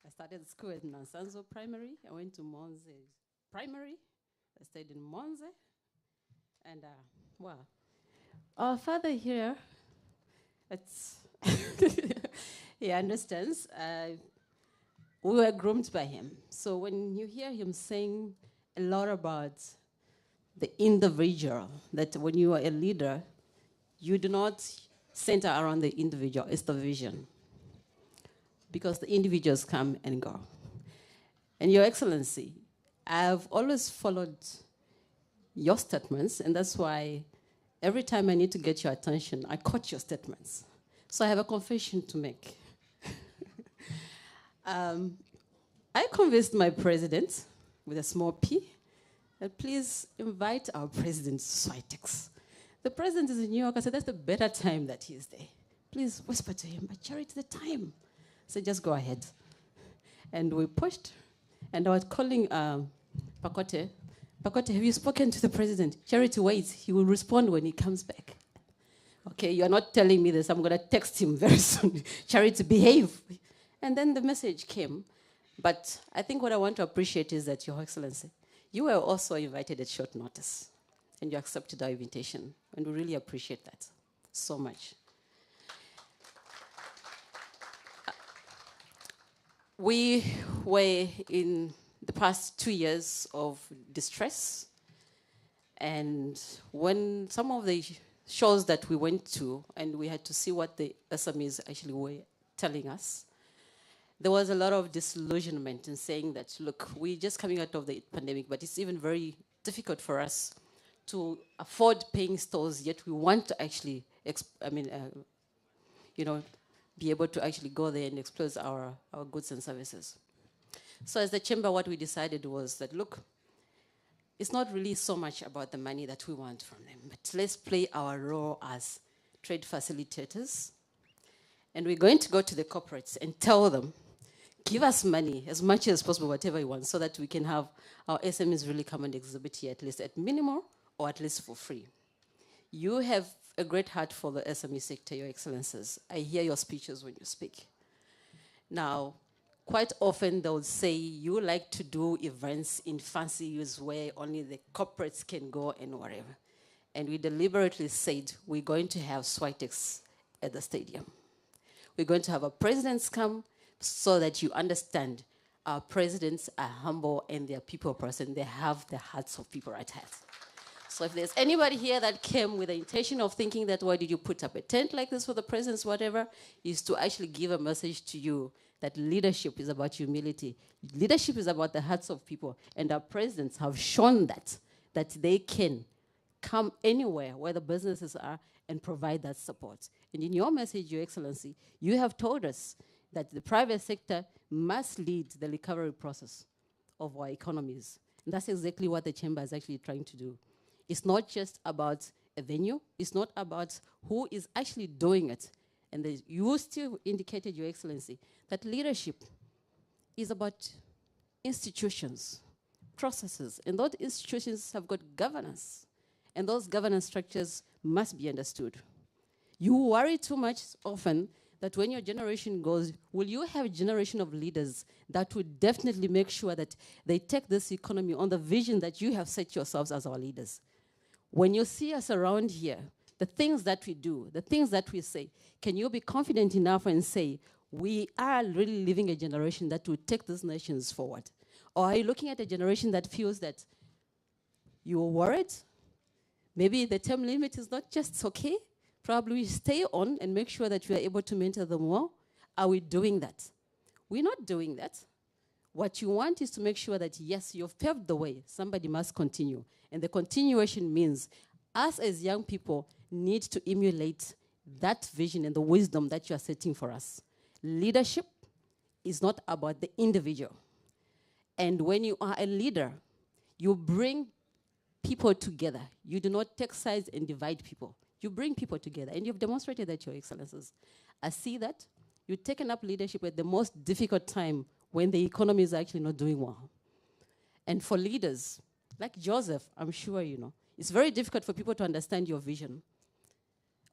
I started school at Nansanzo Primary. I went to Monze Primary. I stayed in Monze. And, well, our father here, it's he understands. We were groomed by him. So when you hear him saying a lot about the individual, that when you are a leader, you do not center around the individual, it's the vision. Because the individuals come and go. And Your Excellency, I've always followed your statements, and that's why every time I need to get your attention, I quote your statements. So I have a confession to make. I convinced my president, with a small p, that please invite our president to SWAITEX. The president is in New York. I said, that's the better time that he is there. Please whisper to him, but Charity, the time. So just go ahead. And we pushed, and I was calling Pakote. Pakote, have you spoken to the president? Charity, wait, he will respond when he comes back. Okay, you're not telling me this. I'm going to text him very soon. Charity, behave. And then the message came. But I think what I want to appreciate is that, Your Excellency, you were also invited at short notice, and you accepted our invitation. And we really appreciate that so much. We were in the past 2 years of distress. And when some of the shows that we went to, and we had to see what the SMEs actually were telling us, there was a lot of disillusionment in saying that, look, we're just coming out of the pandemic, but it's even very difficult for us to afford paying stores, yet we want to actually, be able to actually go there and expose our goods and services. So as the chamber, what we decided was that, look, it's not really so much about the money that we want from them, but let's play our role as trade facilitators. And we're going to go to the corporates and tell them, give us money as much as possible, whatever you want, so that we can have our SMEs really come and exhibit here, at least at minimum or at least for free. You have a great heart for the SME sector, Your Excellencies. I hear your speeches when you speak. Now, quite often they'll say you like to do events in fancy use where only the corporates can go and whatever. And we deliberately said we're going to have SWAITEX at the stadium. We're going to have our presidents come so that you understand our presidents are humble and they're people person. They have the hearts of people at heart. So if there's anybody here that came with the intention of thinking that why did you put up a tent like this for the presidents, whatever, is to actually give a message to you that leadership is about humility. Leadership is about the hearts of people. And our presidents have shown that they can come anywhere where the businesses are and provide that support. And in your message, Your Excellency, you have told us that the private sector must lead the recovery process of our economies. And that's exactly what the chamber is actually trying to do. It's not just about a venue. It's not about who is actually doing it. And you still indicated, Your Excellency, that leadership is about institutions, processes, and those institutions have got governance. And those governance structures must be understood. You worry too much often that when your generation goes, will you have a generation of leaders that would definitely make sure that they take this economy on the vision that you have set yourselves as our leaders? When you see us around here, the things that we do, the things that we say, can you be confident enough and say, we are really living a generation that will take these nations forward? Or are you looking at a generation that feels that you're worried? Maybe the term limit is not just okay. Probably we stay on and make sure that we are able to mentor them well. Are we doing that? We're not doing that. What you want is to make sure that, yes, you've paved the way. Somebody must continue. And the continuation means us as young people need to emulate that vision and the wisdom that you are setting for us. Leadership is not about the individual. And when you are a leader, you bring people together. You do not take sides and divide people. You bring people together. And you've demonstrated that, Your Excellencies. I see that. You've taken up leadership at the most difficult time when the economy is actually not doing well. And for leaders, like Joseph, I'm sure you know, it's very difficult for people to understand your vision.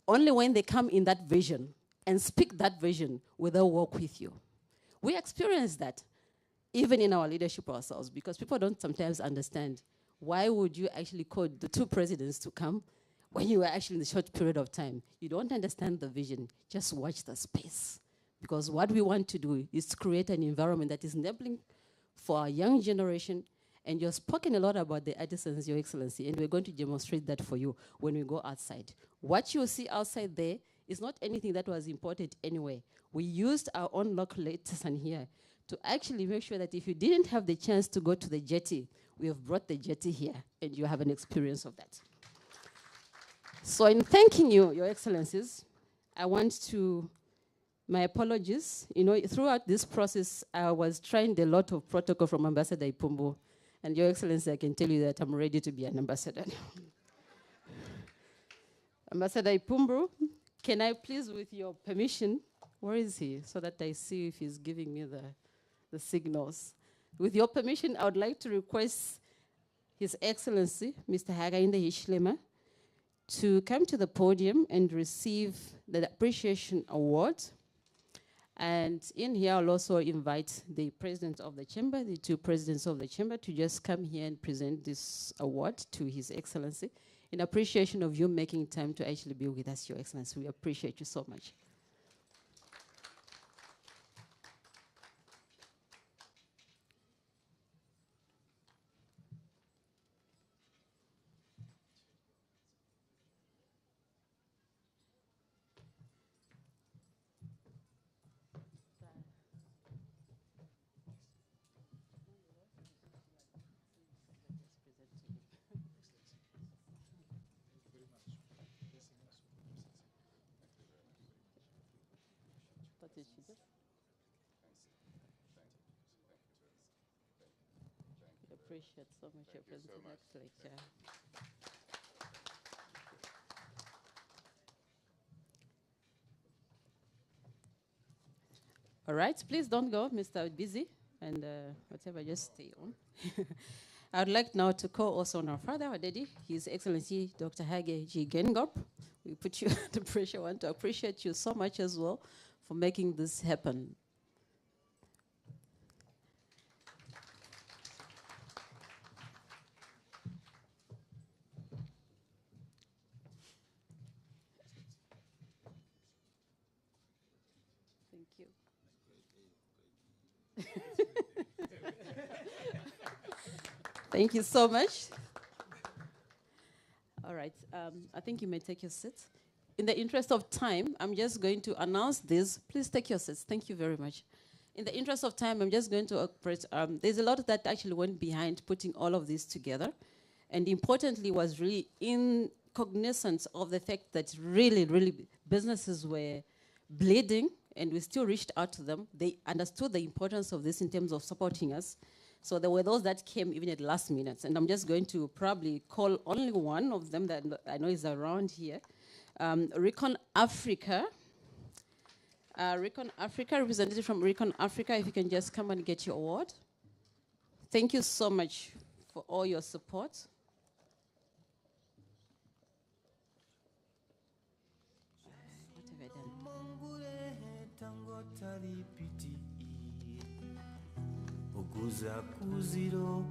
Only when they come in that vision and speak that vision will they work with you. We experience that even in our leadership ourselves, because people don't sometimes understand why would you actually call the two presidents to come when you were actually in a short period of time. You don't understand the vision. Just watch the space. Because what we want to do is to create an environment that is enabling for our young generation. And you've spoken a lot about the artisans, Your Excellency, and we're going to demonstrate that for you when we go outside. What you see outside there is not anything that was imported anywhere. We used our own local artisan here to actually make sure that if you didn't have the chance to go to the jetty, we have brought the jetty here, and you have an experience of that. So in thanking you, Your Excellencies, I want to, my apologies. You know, throughout this process, I was trying a lot of protocol from Ambassador Ipumbu, and Your Excellency, I can tell you that I'm ready to be an ambassador. Ambassador Ipumbu, can I please, with your permission, where is he, so that I see if he's giving me the signals. With your permission, I would like to request His Excellency, Mr. Hakainde Hichilema, to come to the podium and receive the Appreciation Award. And in here, I'll also invite the President of the Chamber, the two Presidents of the Chamber, to just come here and present this award to His Excellency in appreciation of you making time to actually be with us, Your Excellency. We appreciate you so much. What did she do? We appreciate so much your presence in that lecture. All right, please don't go, Mr. Busy, and whatever, just stay on. I would like now to call also on our father, our daddy, His Excellency Dr. Hage Geingob. We put you under pressure. I want to appreciate you so much as well for making this happen. Thank you. Thank you so much. All right, I think you may take your seats. In the interest of time, I'm just going to announce this. Please take your seats. Thank you very much. In the interest of time, I'm just going to operate. There's a lot that actually went behind putting all of this together. And importantly was really in cognizance of the fact that really businesses were bleeding, and we still reached out to them. They understood the importance of this in terms of supporting us. So there were those that came even at last minute. And I'm just going to probably call only one of them that I know is around here. Recon Africa. Recon Africa, representative from Recon Africa, if you can just come and get your award. Thank you so much for all your support. What have I done? Okuza kuziro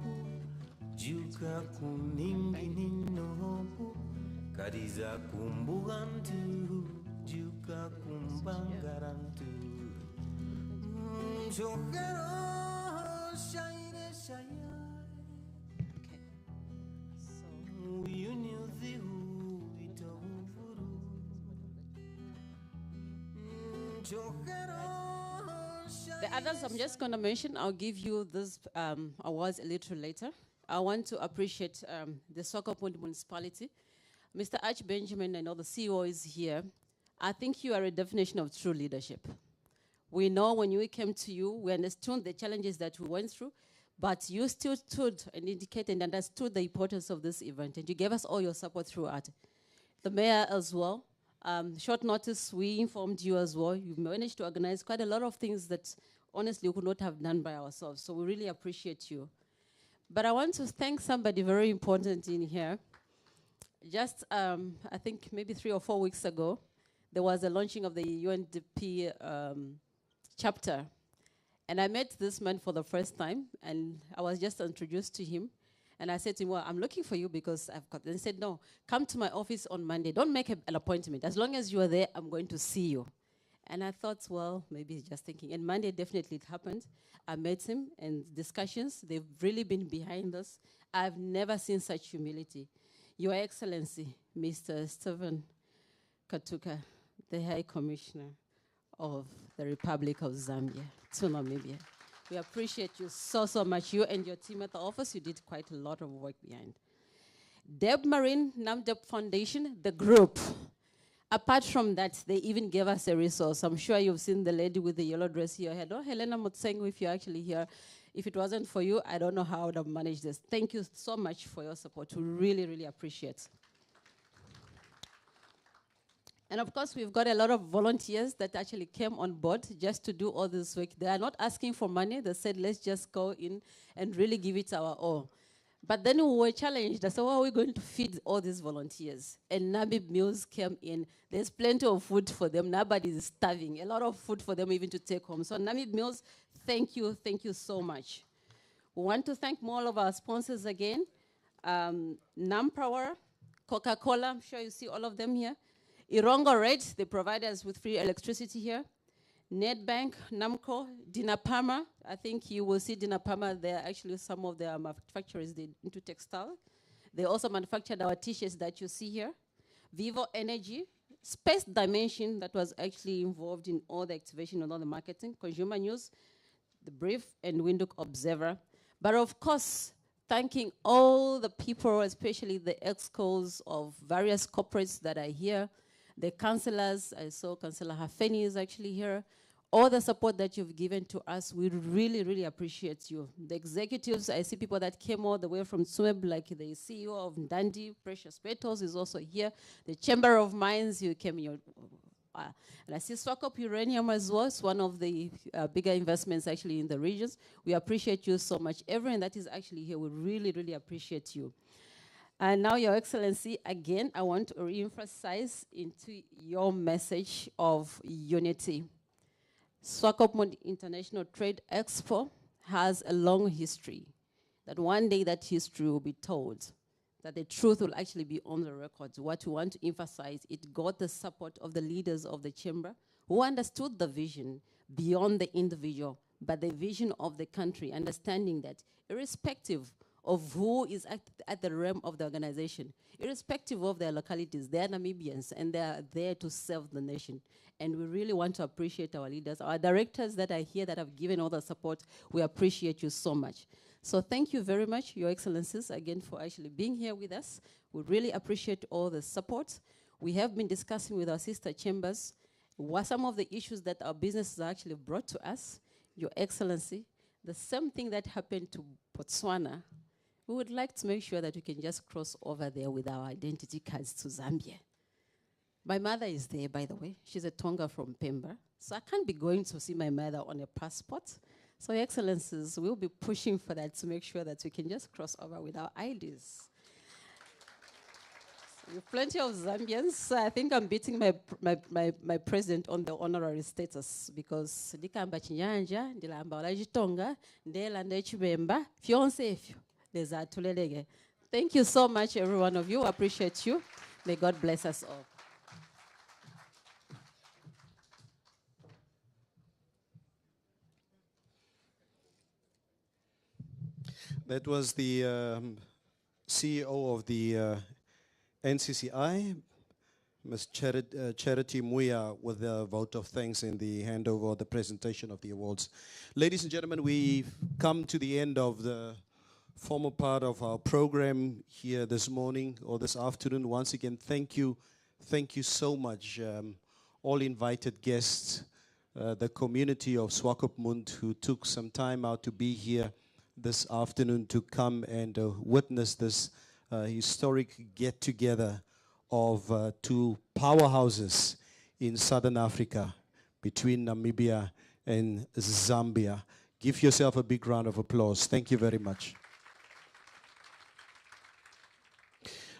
juka kuninginino kadiza kumbugantu juka kumbangarantu jokero shaire shaya uyunyuzihu itawufuru jokero. The others I'm just going to mention, I'll give you this awards a little later. I want to appreciate the Swakopmund municipality. Mr. Arch Benjamin, I know the CEO is here. I think you are a definition of true leadership. We know when we came to you, we understood the challenges that we went through, but you still stood and indicated and understood the importance of this event, and you gave us all your support throughout. The mayor as well. Short notice, we informed you as well. You managed to organize quite a lot of things that honestly we could not have done by ourselves. So we really appreciate you. But I want to thank somebody very important in here. Just, I think maybe 3 or 4 weeks ago, there was a launching of the UNDP chapter. And I met this man for the first time, and I was just introduced to him. And I said to him, well, I'm looking for you because I've got this. He said, no, come to my office on Monday. Don't make an appointment. As long as you are there, I'm going to see you. And I thought, well, maybe he's just thinking. And Monday, definitely it happened. I met him, and discussions, they've really been behind us. I've never seen such humility. Your Excellency, Mr. Stephen Katuka, the High Commissioner of the Republic of Zambia to Namibia. We appreciate you so much. You and your team at the office, you did quite a lot of work behind. Deb Marine, NAMDEP Foundation, the group. Apart from that, they even gave us a resource. I'm sure you've seen the lady with the yellow dress here. Hello, Helena Mutsengu, if you're actually here. If it wasn't for you, I don't know how I would have managed this. Thank you so much for your support. We really appreciate. And of course, we've got a lot of volunteers that actually came on board just to do all this work. They are not asking for money. They said, let's just go in and really give it our all. But then we were challenged. I said, how are we going to feed all these volunteers? And Namib Meals came in. There's plenty of food for them. Nobody is starving. A lot of food for them even to take home. So Namib Meals, thank you so much. We want to thank all of our sponsors again. Nampower, Coca-Cola, I'm sure you see all of them here. Irongo Red, they provide us with free electricity here. Nedbank, Namco, Dinapama. I think you will see Dinapama there. Actually, some of their manufacturers did into textile. They also manufactured our t-shirts that you see here. Vivo Energy, Space Dimension, that was actually involved in all the activation and all the marketing. Consumer News, The Brief, and Windhoek Observer. But of course, thanking all the people, especially the excos of various corporates that are here. The councillors, I saw Councillor Hafeni is actually here. all the support that you've given to us. We really, really appreciate you. The executives, I see people that came all the way from Tsumeb, like the CEO of Ndandi Precious Metals is also here. The Chamber of Mines, you came here. And I see Swakop Uranium as well. It's one of the bigger investments actually in the regions. We appreciate you so much. Everyone that is actually here, we really, really appreciate you. And now, Your Excellency, again, I want to re-emphasize into your message of unity. Swakopmund International Trade Expo has a long history, that one day that history will be told, that the truth will actually be on the record. What we want to emphasize, it got the support of the leaders of the chamber who understood the vision beyond the individual, but the vision of the country, understanding that irrespective of who is at the realm of the organization, irrespective of their localities, they are Namibians and they are there to serve the nation. And we really want to appreciate our leaders, our directors that are here that have given all the support. We appreciate you so much. So thank you very much, Your Excellencies, again for actually being here with us. We really appreciate all the support. We have been discussing with our sister chambers what some of the issues that our businesses actually brought to us. Your Excellency, the same thing that happened to Botswana, we would like to make sure that we can just cross over there with our identity cards to Zambia. My mother is there, by the way. She's a Tonga from Pemba. So I can't be going to see my mother on a passport. So, Your Excellencies, we'll be pushing for that to make sure that we can just cross over with our IDs. So we have plenty of Zambians. So I think I'm beating my president on the honorary status because ndikamba chinyanja, ndilamba olajitonga, ndelanda echibemba, fyonse efyo. Thank you so much, every one of you. I appreciate you. May God bless us all. That was the CEO of the NCCI, Ms. Charity Muya, with a vote of thanks in the handover, the presentation of the awards. Ladies and gentlemen, we've come to the end of the formal part of our program here this morning or this afternoon. Once again, thank you so much, all invited guests, the community of Swakopmund who took some time out to be here this afternoon to come and witness this historic get-together of two powerhouses in Southern Africa between Namibia and Zambia. Give yourself a big round of applause. Thank you very much.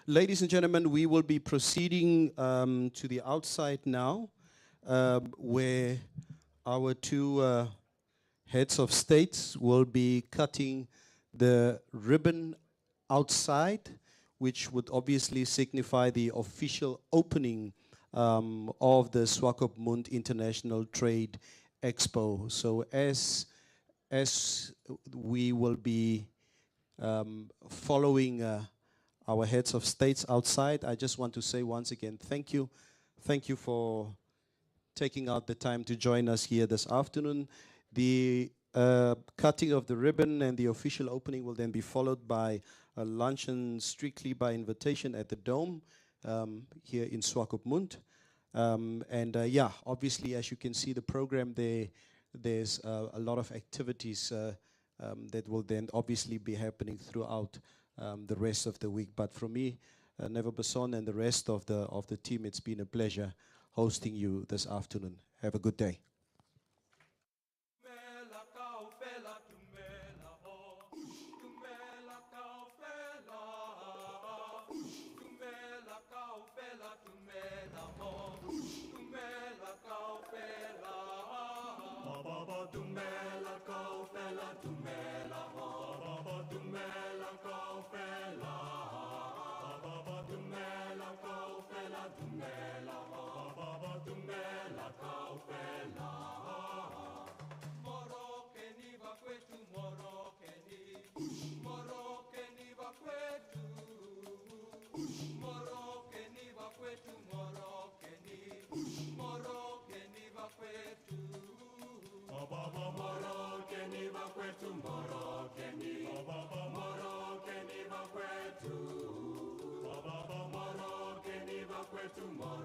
Ladies and gentlemen, we will be proceeding to the outside now, where our two heads of states will be cutting the ribbon outside, which would obviously signify the official opening of the Swakopmund International Trade Expo. So as we will be following our heads of states outside, I just want to say once again, thank you. Thank you for taking out the time to join us here this afternoon. The cutting of the ribbon and the official opening will then be followed by a luncheon strictly by invitation at the Dome here in Swakopmund. Yeah, obviously, as you can see the program there, there's a lot of activities that will then obviously be happening throughout the rest of the week. But for me, Neva Besson and the rest of the team, it's been a pleasure hosting you this afternoon. Have a good day. Tomorrow.